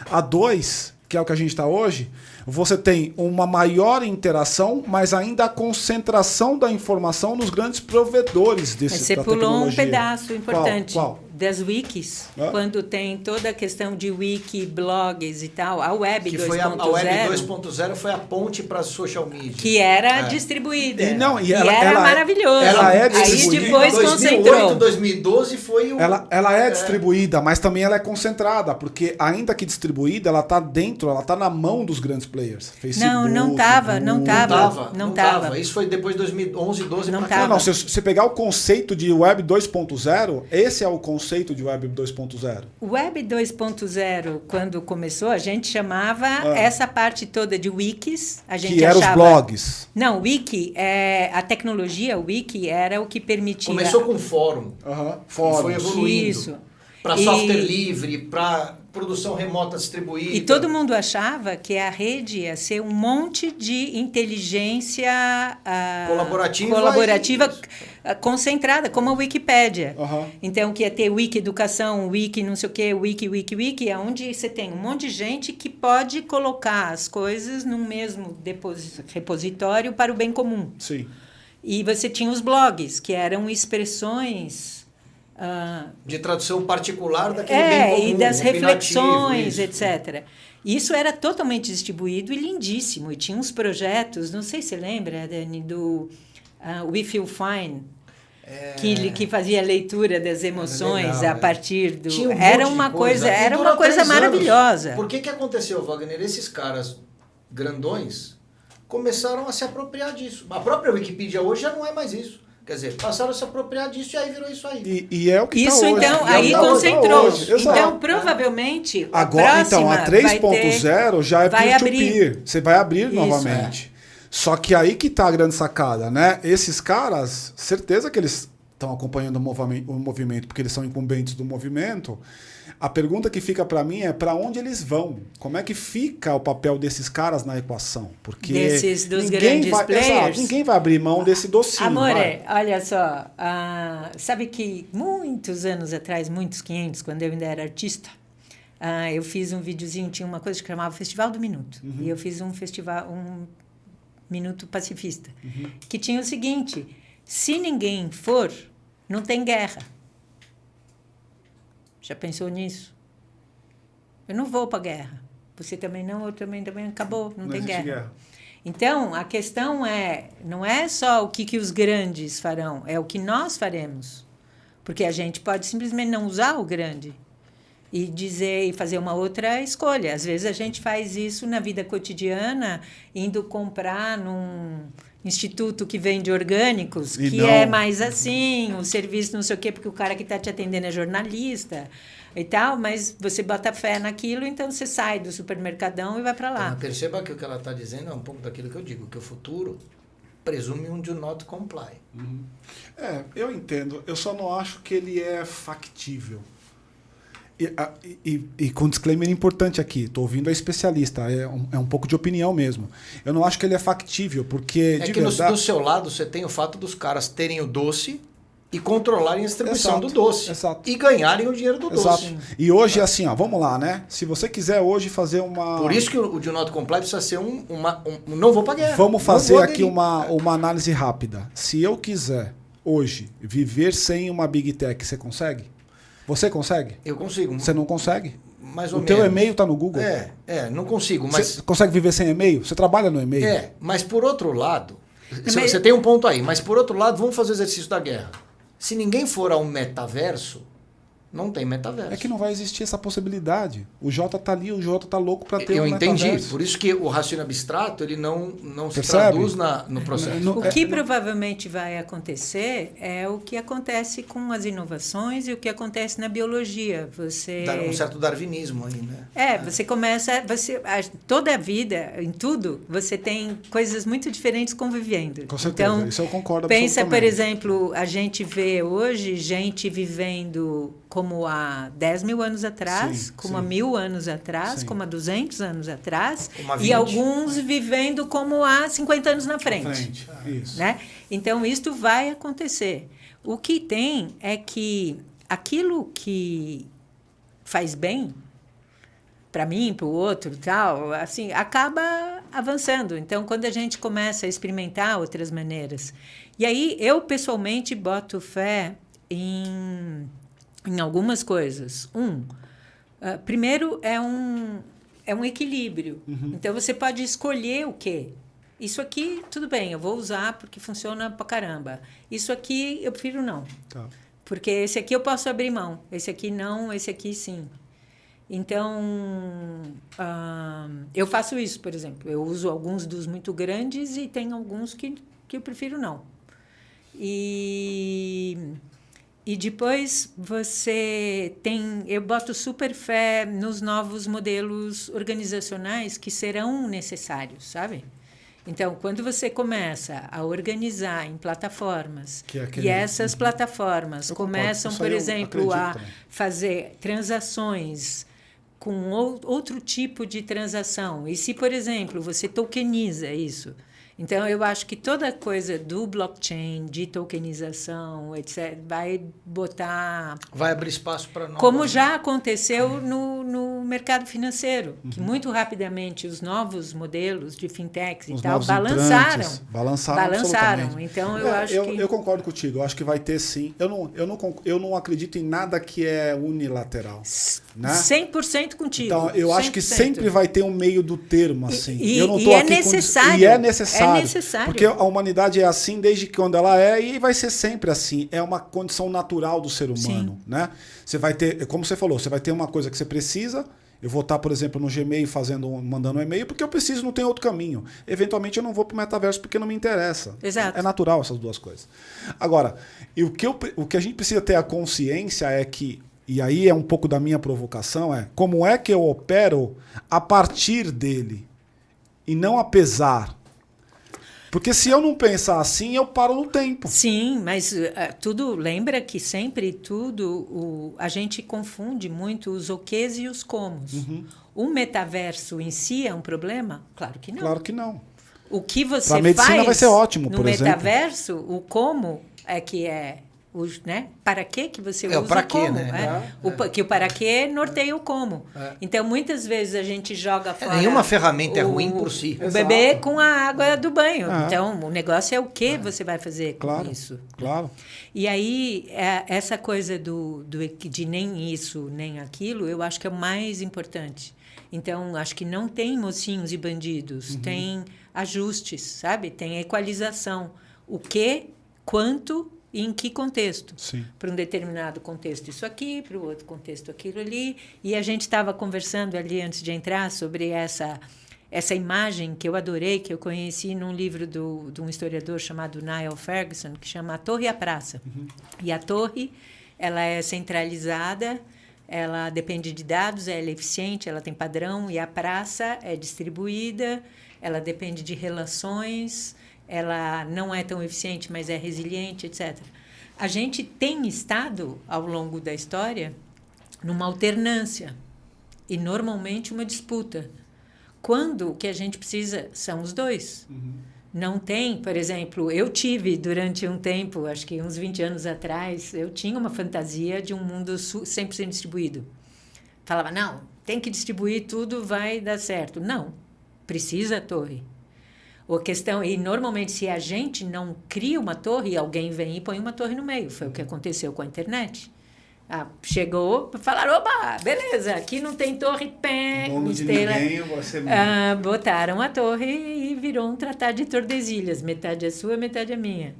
A 2, que é o que a gente está hoje, você tem uma maior interação, mas ainda a concentração da informação nos grandes provedores Mas você da pulou tecnologia. um pedaço importante Qual? das wikis. Quando tem toda a questão de wiki, blogs e tal, a Web 2.0... Que foi a Web 2.0 foi a ponte para social media. Que era distribuída. E era maravilhoso. Ela é Aí distribuída. depois 2008, concentrou. 2012 foi o... Ela é distribuída, mas também ela é concentrada, porque ainda que distribuída, ela está dentro, ela está na mão dos grandes players. Facebook, Não tava. Não tava. Isso foi depois de 2011, 12 Não pra cá. tava. Não, se você pegar o conceito de Web 2.0, esse é o conceito de Web 2.0. O Web 2.0, quando começou, a gente chamava essa parte toda de wikis. A gente Que eram os achava... blogs. Não, wiki, a tecnologia, o wiki, era o que permitia... Começou com fórum. Fóruns. Foi evoluindo. Isso. Para software livre, para produção remota distribuída. E todo mundo achava que a rede ia ser um monte de inteligência colaborativa concentrada, como a Wikipédia. Então, que ia ter wiki educação, wiki não sei o quê, wiki, onde você tem um monte de gente que pode colocar as coisas num mesmo repositório para o bem comum. Sim. E você tinha os blogs, que eram expressões... de tradução particular daquele bem comum. E das reflexões, isso. etc. Isso era totalmente distribuído e lindíssimo. E tinha uns projetos, não sei se você lembra, Dani, do We Feel Fine, que fazia leitura das emoções legal, a partir do... Tinha Era monte de uma coisa, e era durou uma coisa 3 anos. maravilhosa. Por que aconteceu, Wagner? Esses caras grandões começaram a se apropriar disso. A própria Wikipedia hoje já não é mais isso. Quer dizer, passaram a se apropriar disso e aí virou isso aí. E é o que Isso, tá hoje. então, E é o aí que tá concentrou. hoje. Exato. Então, provavelmente, Agora, então, a 3.0 já é vai peer-to-peer. Você vai abrir Isso, novamente. Só que aí que tá a grande sacada, né? Esses caras, certeza que eles estão acompanhando o movimento, porque eles são incumbentes do movimento. A pergunta que fica para mim é para onde eles vão? Como é que fica o papel desses caras na equação? Porque dos grandes players. Ninguém vai abrir mão desse docinho. Amore, olha só, sabe que muitos anos atrás, muitos 500, quando eu ainda era artista, eu fiz um videozinho, tinha uma coisa que chamava Festival do Minuto. E eu fiz um Minuto Pacifista, que tinha o seguinte: se ninguém for, não tem guerra. Já pensou nisso? Eu não vou para a guerra. Você também não, eu também acabou, não tem guerra. Então, a questão não é só o que os grandes farão, é o que nós faremos. Porque a gente pode simplesmente não usar o grande e fazer uma outra escolha. Às vezes a gente faz isso na vida cotidiana, indo comprar num instituto que vende orgânicos, é mais assim, o serviço não sei o quê, porque o cara que está te atendendo é jornalista e tal, mas você bota fé naquilo, então você sai do supermercadão e vai para lá. Então, perceba que o que ela está dizendo é um pouco daquilo que eu digo, que o futuro presume um do not comply. Eu entendo. Eu só não acho que ele é factível. E com um disclaimer importante aqui, estou ouvindo a especialista, é um pouco de opinião mesmo. Eu não acho que ele é factível, porque... do seu lado você tem o fato dos caras terem o doce e controlarem a distribuição do doce. Exato. E ganharem o dinheiro do doce. E hoje, assim, vamos lá, né? Se você quiser hoje fazer uma... Por isso que o do not comply precisa ser não vou pra guerra. Vamos fazer aqui uma análise rápida. Se eu quiser, hoje, viver sem uma Big Tech, você consegue? Você consegue? Eu consigo. Você não consegue? Mais ou menos. O teu e-mail está no Google? Não consigo. Mas... Você consegue viver sem e-mail? Você trabalha no e-mail? Mas por outro lado, você tem um ponto aí, mas por outro lado, vamos fazer o exercício da guerra. Se ninguém for ao metaverso, não tem metaverso. É que não vai existir essa possibilidade. O Jota tá ali, o Jota tá louco para ter Eu um entendi. metaverso. Por isso que o raciocínio abstrato ele não se Percebe? traduz no processo. O que provavelmente vai acontecer é o que acontece com as inovações e o que acontece na biologia. Você Dá um certo darwinismo aí, né? você começa, toda a vida, em tudo, você tem coisas muito diferentes convivendo. Com certeza, então, isso eu concordo pensa, por absolutamente. exemplo, a gente vê hoje gente vivendo como há 10 mil anos atrás, Sim, como sim. há 1000 anos atrás, Sim. como há 200 anos atrás, Como há e 20. alguns vivendo como há 50 anos na frente. Isso. Né? Então, isto vai acontecer. O que tem é que aquilo que faz bem para mim, para o outro, tal, assim, acaba avançando. Então, quando a gente começa a experimentar outras maneiras. E aí, eu, pessoalmente, boto fé em algumas coisas. Primeiro, é um equilíbrio. Então, você pode escolher o quê? Isso aqui, tudo bem, eu vou usar porque funciona pra caramba. Isso aqui, eu prefiro não. Tá. Porque esse aqui eu posso abrir mão. Esse aqui não, esse aqui sim. Então, eu faço isso, por exemplo. Eu uso alguns dos muito grandes e tem alguns que eu prefiro não. E depois você tem... Eu boto super fé nos novos modelos organizacionais que serão necessários, sabe? Então, quando você começa a organizar em plataformas, e essas plataformas começam, por exemplo, a fazer transações com outro tipo de transação, e se, por exemplo, você tokeniza isso, então eu acho que toda coisa do blockchain, de tokenização, etc., vai botar... Vai abrir espaço para nós. Como já aconteceu no mercado financeiro, que muito rapidamente os novos modelos de fintechs e tal balançaram. Balançaram. Então, eu acho que... Eu concordo contigo. Eu acho que vai ter, sim. Eu não acredito em nada que é unilateral. Né? 100% contigo. Então, eu acho que sempre vai ter um meio do termo, assim. E é necessário. E é necessário. É necessário. Porque a humanidade é assim desde quando ela é e vai ser sempre assim. É uma condição natural do ser humano, né? Você vai ter, como você falou, você vai ter uma coisa que você precisa. Eu vou estar, por exemplo, no Gmail mandando um e-mail porque eu preciso, não tem outro caminho. Eventualmente eu não vou para o metaverso porque não me interessa. Exato. É natural essas duas coisas. Agora, o que a gente precisa ter a consciência é que, e aí é um pouco da minha provocação, é como é que eu opero a partir dele e não apesar. Porque se eu não pensar assim, eu paro no tempo. Sim, mas tudo, lembra que sempre a gente confunde muito os ok's e os comos. O metaverso em si é um problema? Claro que não. Claro que não. O que você Pra medicina faz vai ser ótimo, no por exemplo. metaverso, o como é que é... né? Para que você usa o para quê, como? né? Que o para quê norteia o como. Então, muitas vezes a gente joga fora... Nenhuma ferramenta é ruim por si. O bebê com a água do banho. Então, o negócio é o que você vai fazer com isso. Claro. E aí, essa coisa de nem isso, nem aquilo, eu acho que é o mais importante. Então, acho que não tem mocinhos e bandidos. Tem ajustes, sabe? Tem equalização. O que, quanto... E em que contexto? Sim. Para um determinado contexto isso aqui, para o outro contexto aquilo ali. E a gente estava conversando ali antes de entrar sobre essa imagem que eu adorei, que eu conheci num livro de um historiador chamado Niall Ferguson, que chama A Torre e a Praça. E a torre, ela é centralizada, ela depende de dados, ela é eficiente, ela tem padrão, e a praça é distribuída, ela depende de relações, ela não é tão eficiente, mas é resiliente, etc. A gente tem estado, ao longo da história, numa alternância e, normalmente, uma disputa. Quando o que a gente precisa são os dois. Não tem, por exemplo, eu tive durante um tempo, acho que uns 20 anos atrás, eu tinha uma fantasia de um mundo 100% distribuído. Falava, não, tem que distribuir tudo, vai dar certo. Não, precisa a torre. E normalmente, se a gente não cria uma torre, alguém vem e põe uma torre no meio. Foi o que aconteceu com a internet. Chegou, falaram, opa, beleza, aqui não tem torre, botaram a torre e virou um tratado de Tordesilhas. Metade é sua, metade é minha.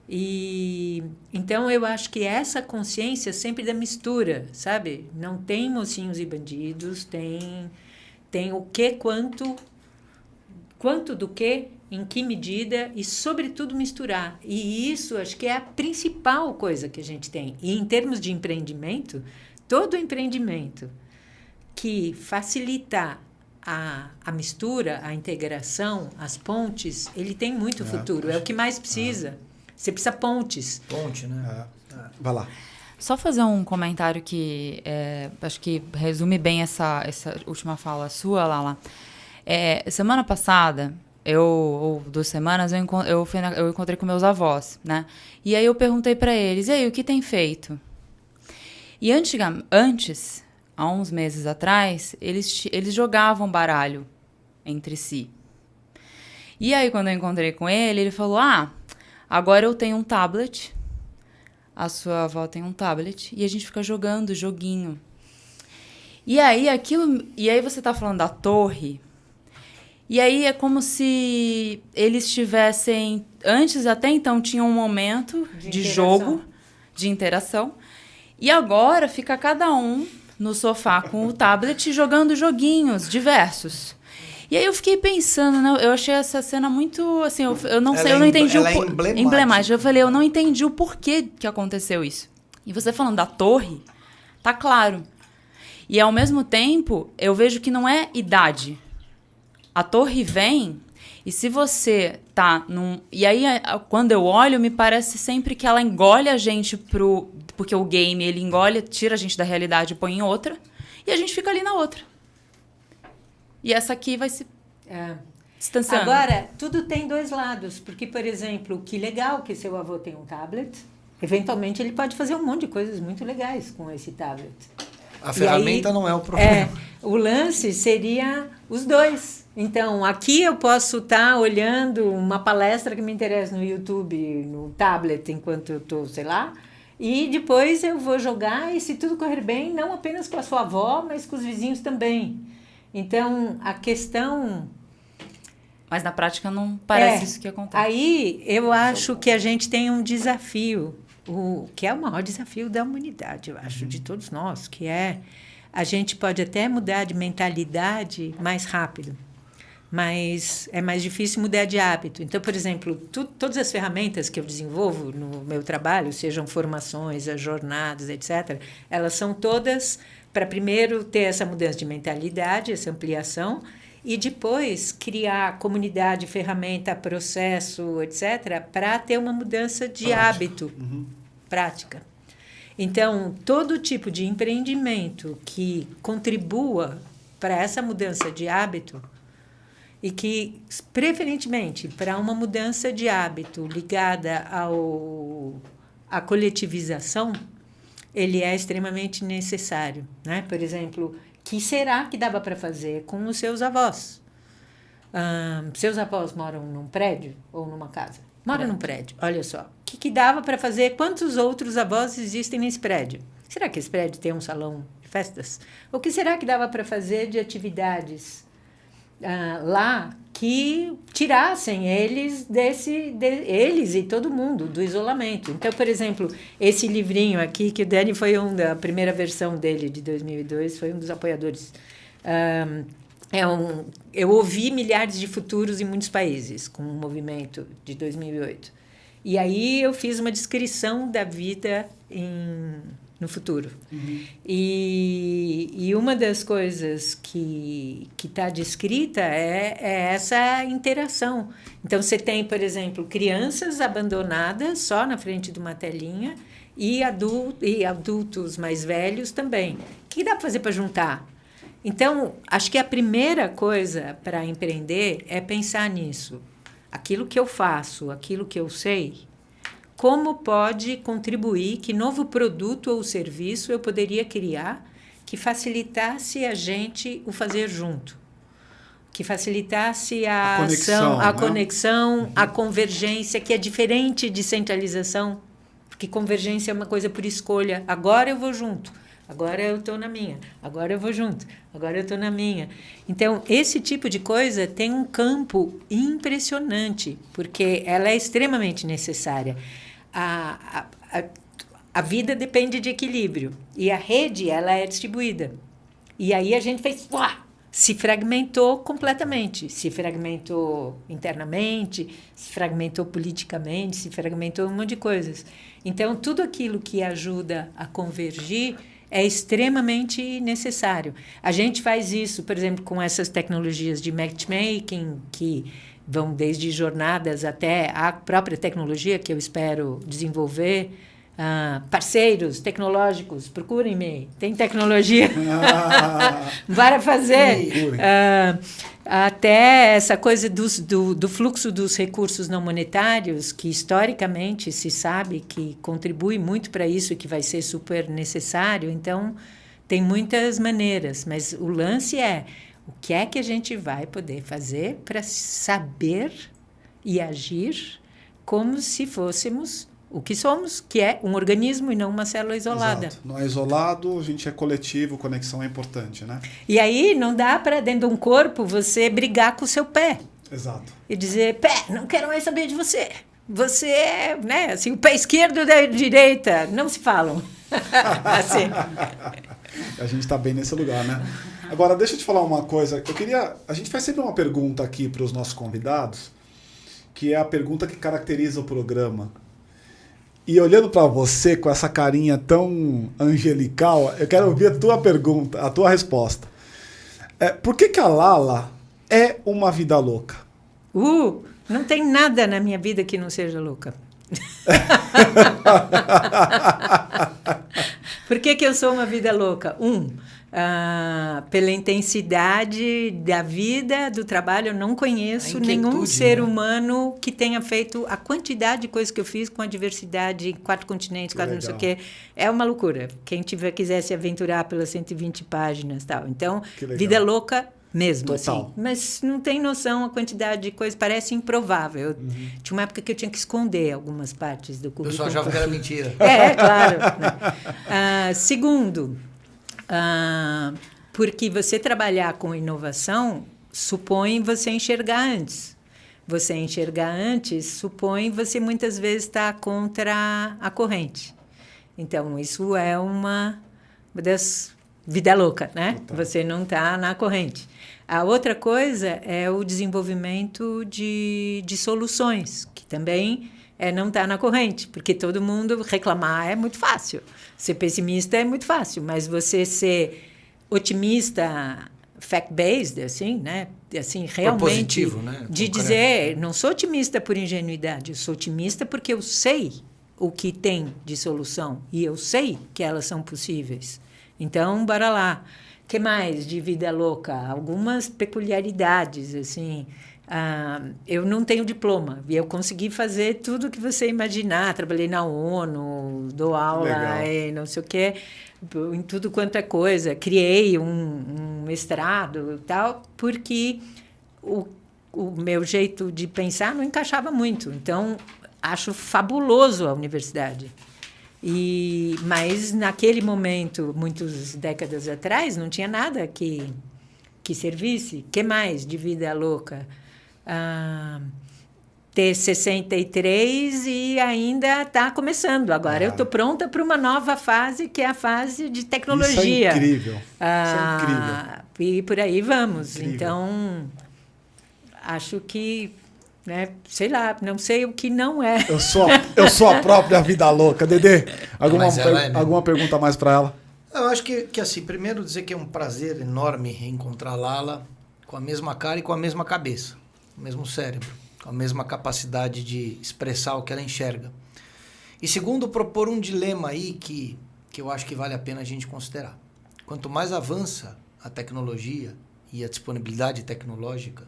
E então eu acho que essa consciência sempre da mistura, sabe? Não tem mocinhos e bandidos, tem o que, quanto do que, em que medida e, sobretudo, misturar. E isso acho que é a principal coisa que a gente tem. E em termos de empreendimento, todo empreendimento que facilitar a mistura, a integração, as pontes, ele tem muito futuro. É o que mais precisa. Você precisa pontes. Ponte, né? Vai lá. Só fazer um comentário que acho que resume bem essa última fala sua, Lala. Semana passada, ou 2 semanas, eu encontrei com meus avós, né? E aí eu perguntei para eles, e aí, o que tem feito? E antes, há uns meses atrás, eles jogavam baralho entre si. E aí, quando eu encontrei com ele falou, agora eu tenho um tablet, a sua avó tem um tablet, e a gente fica jogando joguinho. E aí você tá falando da torre, e aí é como se eles tivessem, antes até então tinha um momento de jogo, de interação, e agora fica cada um no sofá com o tablet jogando joguinhos diversos. E aí eu fiquei pensando, né? Eu achei essa cena muito, assim, eu não sei, eu não entendi emblemática. Eu falei, eu não entendi o porquê que aconteceu isso. E você falando da torre, tá claro. E ao mesmo tempo, eu vejo que não é idade. A torre vem, e se você tá num... E aí, quando eu olho, me parece sempre que ela engole a gente porque o game, ele engole, tira a gente da realidade e põe em outra, e a gente fica ali na outra. E essa aqui vai se distanciando. Agora, tudo tem 2 lados. Porque, por exemplo, que legal que seu avô tem um tablet. Eventualmente, ele pode fazer um monte de coisas muito legais com esse tablet. A ferramenta não é o problema. O lance seria os 2. Então, aqui eu posso estar olhando uma palestra que me interessa no YouTube, no tablet, enquanto eu estou, sei lá. E depois eu vou jogar, e se tudo correr bem, não apenas com a sua avó, mas com os vizinhos também. Então, a questão... Mas na prática não parece isso que acontece. Aí eu acho que a gente tem um desafio, que é o maior desafio da humanidade, eu acho, de todos nós, que é a gente pode até mudar de mentalidade mais rápido, mas é mais difícil mudar de hábito. Então, por exemplo, todas as ferramentas que eu desenvolvo no meu trabalho, sejam formações, as jornadas, etc., elas são todas para primeiro ter essa mudança de mentalidade, essa ampliação, e depois criar comunidade, ferramenta, processo, etc., para ter uma mudança de hábito, prática. Então, todo tipo de empreendimento que contribua para essa mudança de hábito e que, preferentemente, para uma mudança de hábito ligada à coletivização, ele é extremamente necessário, né? Por exemplo, que será que dava para fazer com os seus avós? Seus avós moram num prédio ou numa casa? Moram num prédio, olha só. O que dava para fazer? Quantos outros avós existem nesse prédio? Será que esse prédio tem um salão de festas? O que será que dava para fazer de atividades lá que tirassem eles eles e todo mundo do isolamento? Então, por exemplo, esse livrinho aqui, que o Dani foi a primeira versão dele, de 2002, foi um dos apoiadores. Eu ouvi Milhares de Futuros em Muitos Países, com um movimento de 2008. E aí eu fiz uma descrição da vida no futuro. E uma das coisas que está descrita é essa interação. Então, você tem, por exemplo, crianças abandonadas só na frente de uma telinha e adultos mais velhos também. O que dá para fazer para juntar? Então, acho que a primeira coisa para empreender é pensar nisso. Aquilo que eu faço, aquilo que eu sei, como pode contribuir, que novo produto ou serviço eu poderia criar que facilitasse a gente o fazer junto, que facilitasse a ação, a conexão, a convergência, que é diferente de centralização, porque convergência é uma coisa por escolha. Agora eu vou junto, agora eu estou na minha, agora eu vou junto, agora eu estou na minha. Então, esse tipo de coisa tem um campo impressionante, porque ela é extremamente necessária. a vida depende de equilíbrio. E a rede, ela é distribuída. E aí a gente fez... se fragmentou completamente. Se fragmentou internamente, se fragmentou politicamente, se fragmentou um monte de coisas. Então, tudo aquilo que ajuda a convergir é extremamente necessário. A gente faz isso, por exemplo, com essas tecnologias de matchmaking, que vão desde jornadas até a própria tecnologia que eu espero desenvolver. Parceiros tecnológicos, procurem-me, tem tecnologia para fazer. Até essa coisa do fluxo dos recursos não monetários, que historicamente se sabe que contribui muito para isso e que vai ser super necessário. Então, tem muitas maneiras, mas o lance é o que é que a gente vai poder fazer para saber e agir como se fôssemos o que somos, que é um organismo e não uma célula isolada. Exato. Não é isolado, a gente é coletivo, conexão é importante, né? E aí não dá para, dentro de um corpo, você brigar com o seu pé. Exato. E dizer, pé, não quero mais saber de você. Você é, né, assim, o pé esquerdo da direita, não se falam. Assim. A gente está bem nesse lugar, né? Agora, deixa eu te falar uma coisa. A gente faz sempre uma pergunta aqui para os nossos convidados, que é a pergunta que caracteriza o programa. E olhando para você com essa carinha tão angelical, eu quero ouvir a tua pergunta, a tua resposta. Por que a Lala é uma vida louca? Não tem nada na minha vida que não seja louca. Por que eu sou uma vida louca? Pela intensidade da vida, do trabalho, eu não conheço nenhum ser humano que tenha feito a quantidade de coisas que eu fiz com a diversidade, 4 continentes, 4 não sei o quê. É uma loucura. Quem quiser se aventurar pelas 120 páginas e tal. Então, vida louca mesmo, total. Assim. Mas não tem noção a quantidade de coisas, parece improvável. Tinha uma época que eu tinha que esconder algumas partes do currículo. Eu só achava que era mentira. Claro. Né? Segundo, porque você trabalhar com inovação supõe você enxergar antes. Você enxergar antes supõe você muitas vezes estar contra a corrente. Então, isso é uma das vida louca, né? Total. Você não está na corrente. A outra coisa é o desenvolvimento de soluções, que também não está na corrente, porque todo mundo reclamar é muito fácil. Ser pessimista é muito fácil, mas você ser otimista, fact-based, assim, né? Assim, realmente, positivo, né? De dizer, não sou otimista por ingenuidade, eu sou otimista porque eu sei o que tem de solução e eu sei que elas são possíveis. Então, bora lá. O que mais de vida louca? Algumas peculiaridades, assim. Eu não tenho diploma e eu consegui fazer tudo que você imaginar. Trabalhei na ONU, dou aula, não sei o quê, em tudo quanto é coisa. Criei um mestrado e tal, porque o meu jeito de pensar não encaixava muito. Então, acho fabuloso a universidade. Mas, naquele momento, muitas décadas atrás, não tinha nada que servisse. O que mais de vida louca? Ter 63 e ainda está começando. Agora eu estou pronta para uma nova fase, que é a fase de tecnologia. Isso é incrível. Isso é incrível. E por aí vamos. Incrível. Então, acho que... Né? Sei lá, não sei o que não é. Eu sou a própria vida louca. Dedê, alguma pergunta mais para ela? Eu acho que assim, primeiro dizer que é um prazer enorme reencontrar a Lala com a mesma cara e com a mesma cabeça, o mesmo cérebro, com a mesma capacidade de expressar o que ela enxerga. E segundo, propor um dilema aí que eu acho que vale a pena a gente considerar. Quanto mais avança a tecnologia e a disponibilidade tecnológica,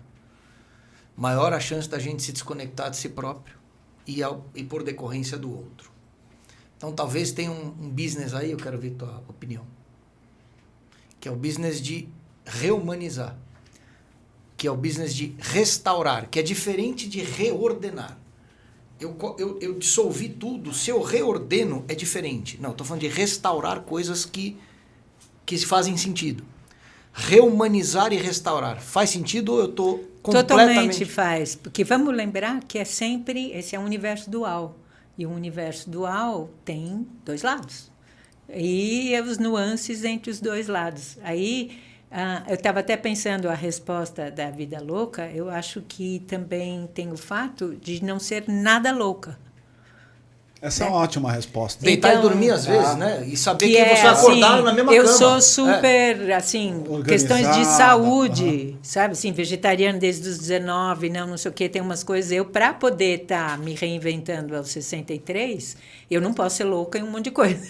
maior a chance da gente se desconectar de si próprio e por decorrência do outro. Então, talvez tenha um business aí, eu quero ver tua opinião, que é o business de rehumanizar, que é o business de restaurar, que é diferente de reordenar. Eu dissolvi tudo, se eu reordeno é diferente. Não, estou falando de restaurar coisas que fazem sentido. Rehumanizar e restaurar. Faz sentido ou eu estou completamente... Totalmente faz. Porque vamos lembrar que esse é um universo dual. E o universo dual tem dois lados. E os nuances entre os dois lados. Aí, eu estava até pensando a resposta da vida louca, eu acho que também tem o fato de não ser nada louca. Essa é uma ótima resposta. Deitar Então, e dormir às vezes, né? E saber que, é, você vai acordar assim, na mesma eu cama. sou super, assim, questões de Organizada, saúde, sabe? Assim, vegetariano desde os 19, não sei o quê, tem umas coisas. Eu, para poder estar me reinventando aos 63, eu não posso ser louca em um monte de coisa.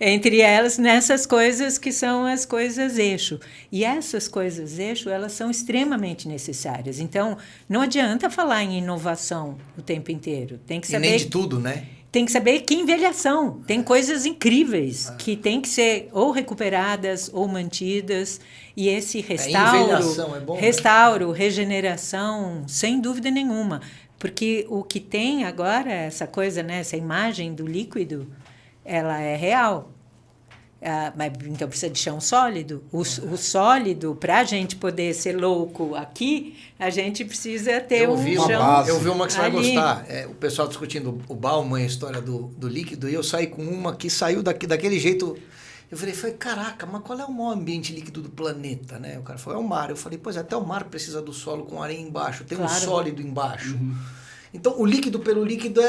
Entre elas, nessas coisas que são as coisas eixo. E essas coisas eixo, elas são extremamente necessárias. Então, não adianta falar em inovação o tempo inteiro. Tem que E saber... nem de tudo, né? Tem que saber que envelhação. Tem coisas incríveis que tem que ser ou recuperadas ou mantidas. E esse envelhação é bom, né? restauro, regeneração, sem dúvida nenhuma. Porque o que tem agora, essa coisa, né, essa imagem do líquido, ela é real. Mas, então precisa de chão sólido. O sólido, para a gente poder ser louco aqui, a gente precisa ter Eu vi chão. Eu vi uma que você vai ali. gostar. O pessoal discutindo o Bauman, a história do líquido, e eu saí com uma que saiu daquele jeito. Eu falei, caraca, mas qual é o maior ambiente líquido do planeta, né? O cara falou, é o mar. Eu falei, pois até o mar precisa do solo com areia embaixo, tem um sólido embaixo. Então, o líquido pelo líquido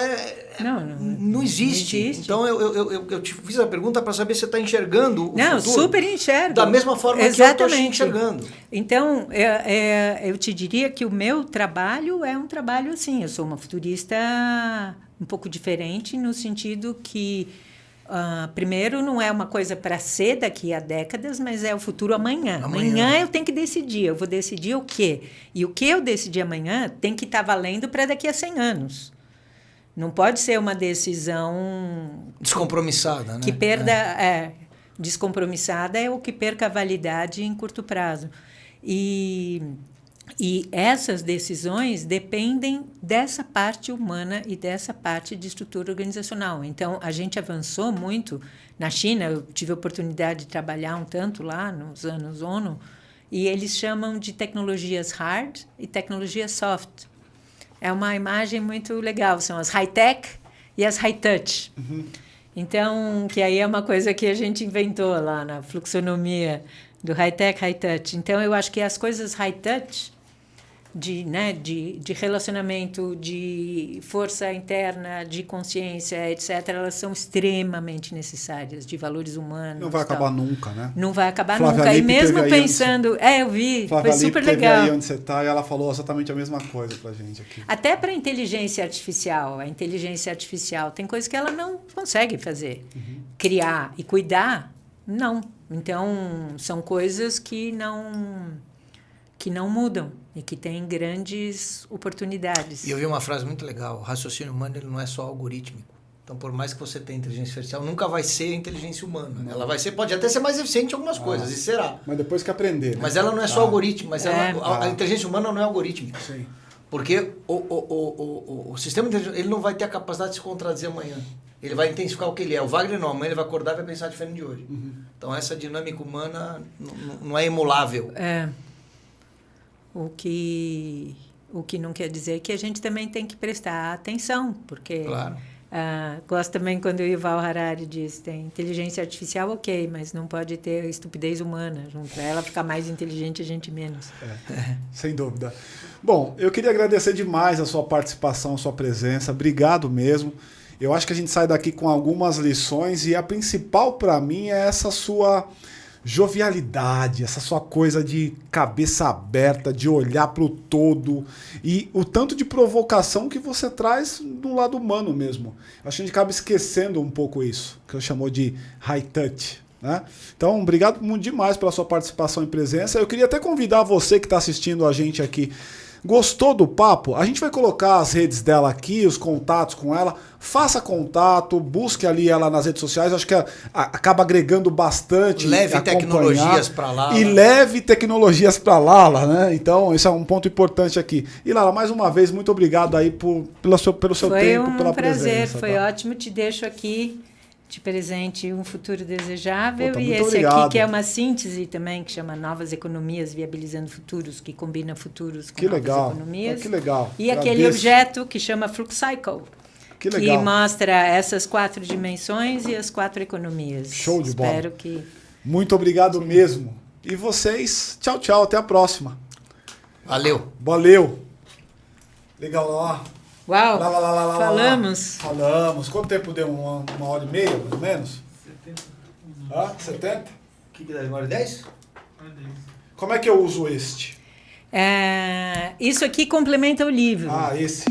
não existe. Não existe. Então, eu te fiz a pergunta para saber se você está enxergando o Não, futuro. Super enxergo. Da mesma forma Exatamente. que eu estou enxergando. Então, eu te diria que o meu trabalho é um trabalho assim. Eu sou uma futurista um pouco diferente, no sentido que, primeiro, não é uma coisa para ser daqui a décadas, mas é o futuro amanhã. Amanhã eu tenho que decidir. Eu vou decidir o quê? E o que eu decidir amanhã tem que estar valendo para daqui a 100 anos. Não pode ser uma decisão... Descompromissada, né? Que perda... descompromissada é o que perca a validade em curto prazo. E essas decisões dependem dessa parte humana e dessa parte de estrutura organizacional. Então, a gente avançou muito. Na China, eu tive a oportunidade de trabalhar um tanto lá, nos anos ONU, e eles chamam de tecnologias hard e tecnologias soft. É uma imagem muito legal. São as high-tech e as high-touch. Então, que aí é uma coisa que a gente inventou lá na fluxonomia do high-tech, high-touch. Então, eu acho que as coisas high-touch, de relacionamento, de força interna, de consciência, etc., elas são extremamente necessárias, de valores humanos. Não vai acabar nunca, né? Não vai acabar Flávia nunca. E Lippe mesmo teve aí pensando... eu vi, Flávia foi super Lippe teve legal. aí onde você está e ela falou exatamente a mesma coisa pra gente aqui. Até para a inteligência artificial. A inteligência artificial tem coisas que ela não consegue fazer. Criar e cuidar, não. Então, são coisas que não mudam e que têm grandes oportunidades. E eu vi uma frase muito legal. O raciocínio humano ele não é só algorítmico. Então, por mais que você tenha inteligência artificial, nunca vai ser a inteligência humana. Não. Ela pode até ser mais eficiente em algumas coisas, e será. Mas depois que aprender. Né? Mas ela não é só algoritmo, mas a inteligência humana não é algorítmica. Sim. Porque o sistema inteligente, ele não vai ter a capacidade de se contradizer amanhã. Ele vai intensificar o que ele é. O Wagner não, amanhã ele vai acordar e vai pensar diferente de hoje. Então, essa dinâmica humana não é emulável. O que não quer dizer que a gente também tem que prestar atenção, porque... Claro. Gosto também quando o Yuval Harari diz, tem inteligência artificial, ok, mas não pode ter estupidez humana junto. Para ela ficar mais inteligente, a gente menos. Sem dúvida. Bom, eu queria agradecer demais a sua participação, a sua presença. Obrigado mesmo. Eu acho que a gente sai daqui com algumas lições e a principal para mim é essa sua jovialidade, essa sua coisa de cabeça aberta, de olhar para o todo e o tanto de provocação que você traz do lado humano mesmo. Acho que a gente acaba esquecendo um pouco isso, que eu chamo de high touch. Né? Então, obrigado demais pela sua participação e presença. Eu queria até convidar você que está assistindo a gente aqui. Gostou do papo? A gente vai colocar as redes dela aqui, os contatos com ela. Faça contato, busque ali ela nas redes sociais. Acho que acaba agregando bastante. Leve tecnologias para lá. E leve tecnologias para Lala, né? Então, esse é um ponto importante aqui. E Lala, mais uma vez, muito obrigado aí pelo seu tempo, pela presença. Foi um prazer, foi ótimo. Te deixo aqui de presente um futuro desejável. Puta, e muito esse obrigado. aqui que é uma síntese também, que chama Novas Economias Viabilizando Futuros, que combina futuros com Que novas legal. economias. Que legal. E aquele objeto que chama Flux Cycle, Que legal. Que mostra essas 4 dimensões e as 4 economias. Show de bola. Espero que... Muito obrigado mesmo. E vocês, tchau, tchau. Até a próxima. Valeu. Valeu. Legal, lá. Uau, Lá. falamos. Falamos. Quanto tempo deu? Uma hora e meia, mais ou menos? 70. 70? O que dá? 1h10? Como é que eu uso este? Isso aqui complementa o livro. Esse.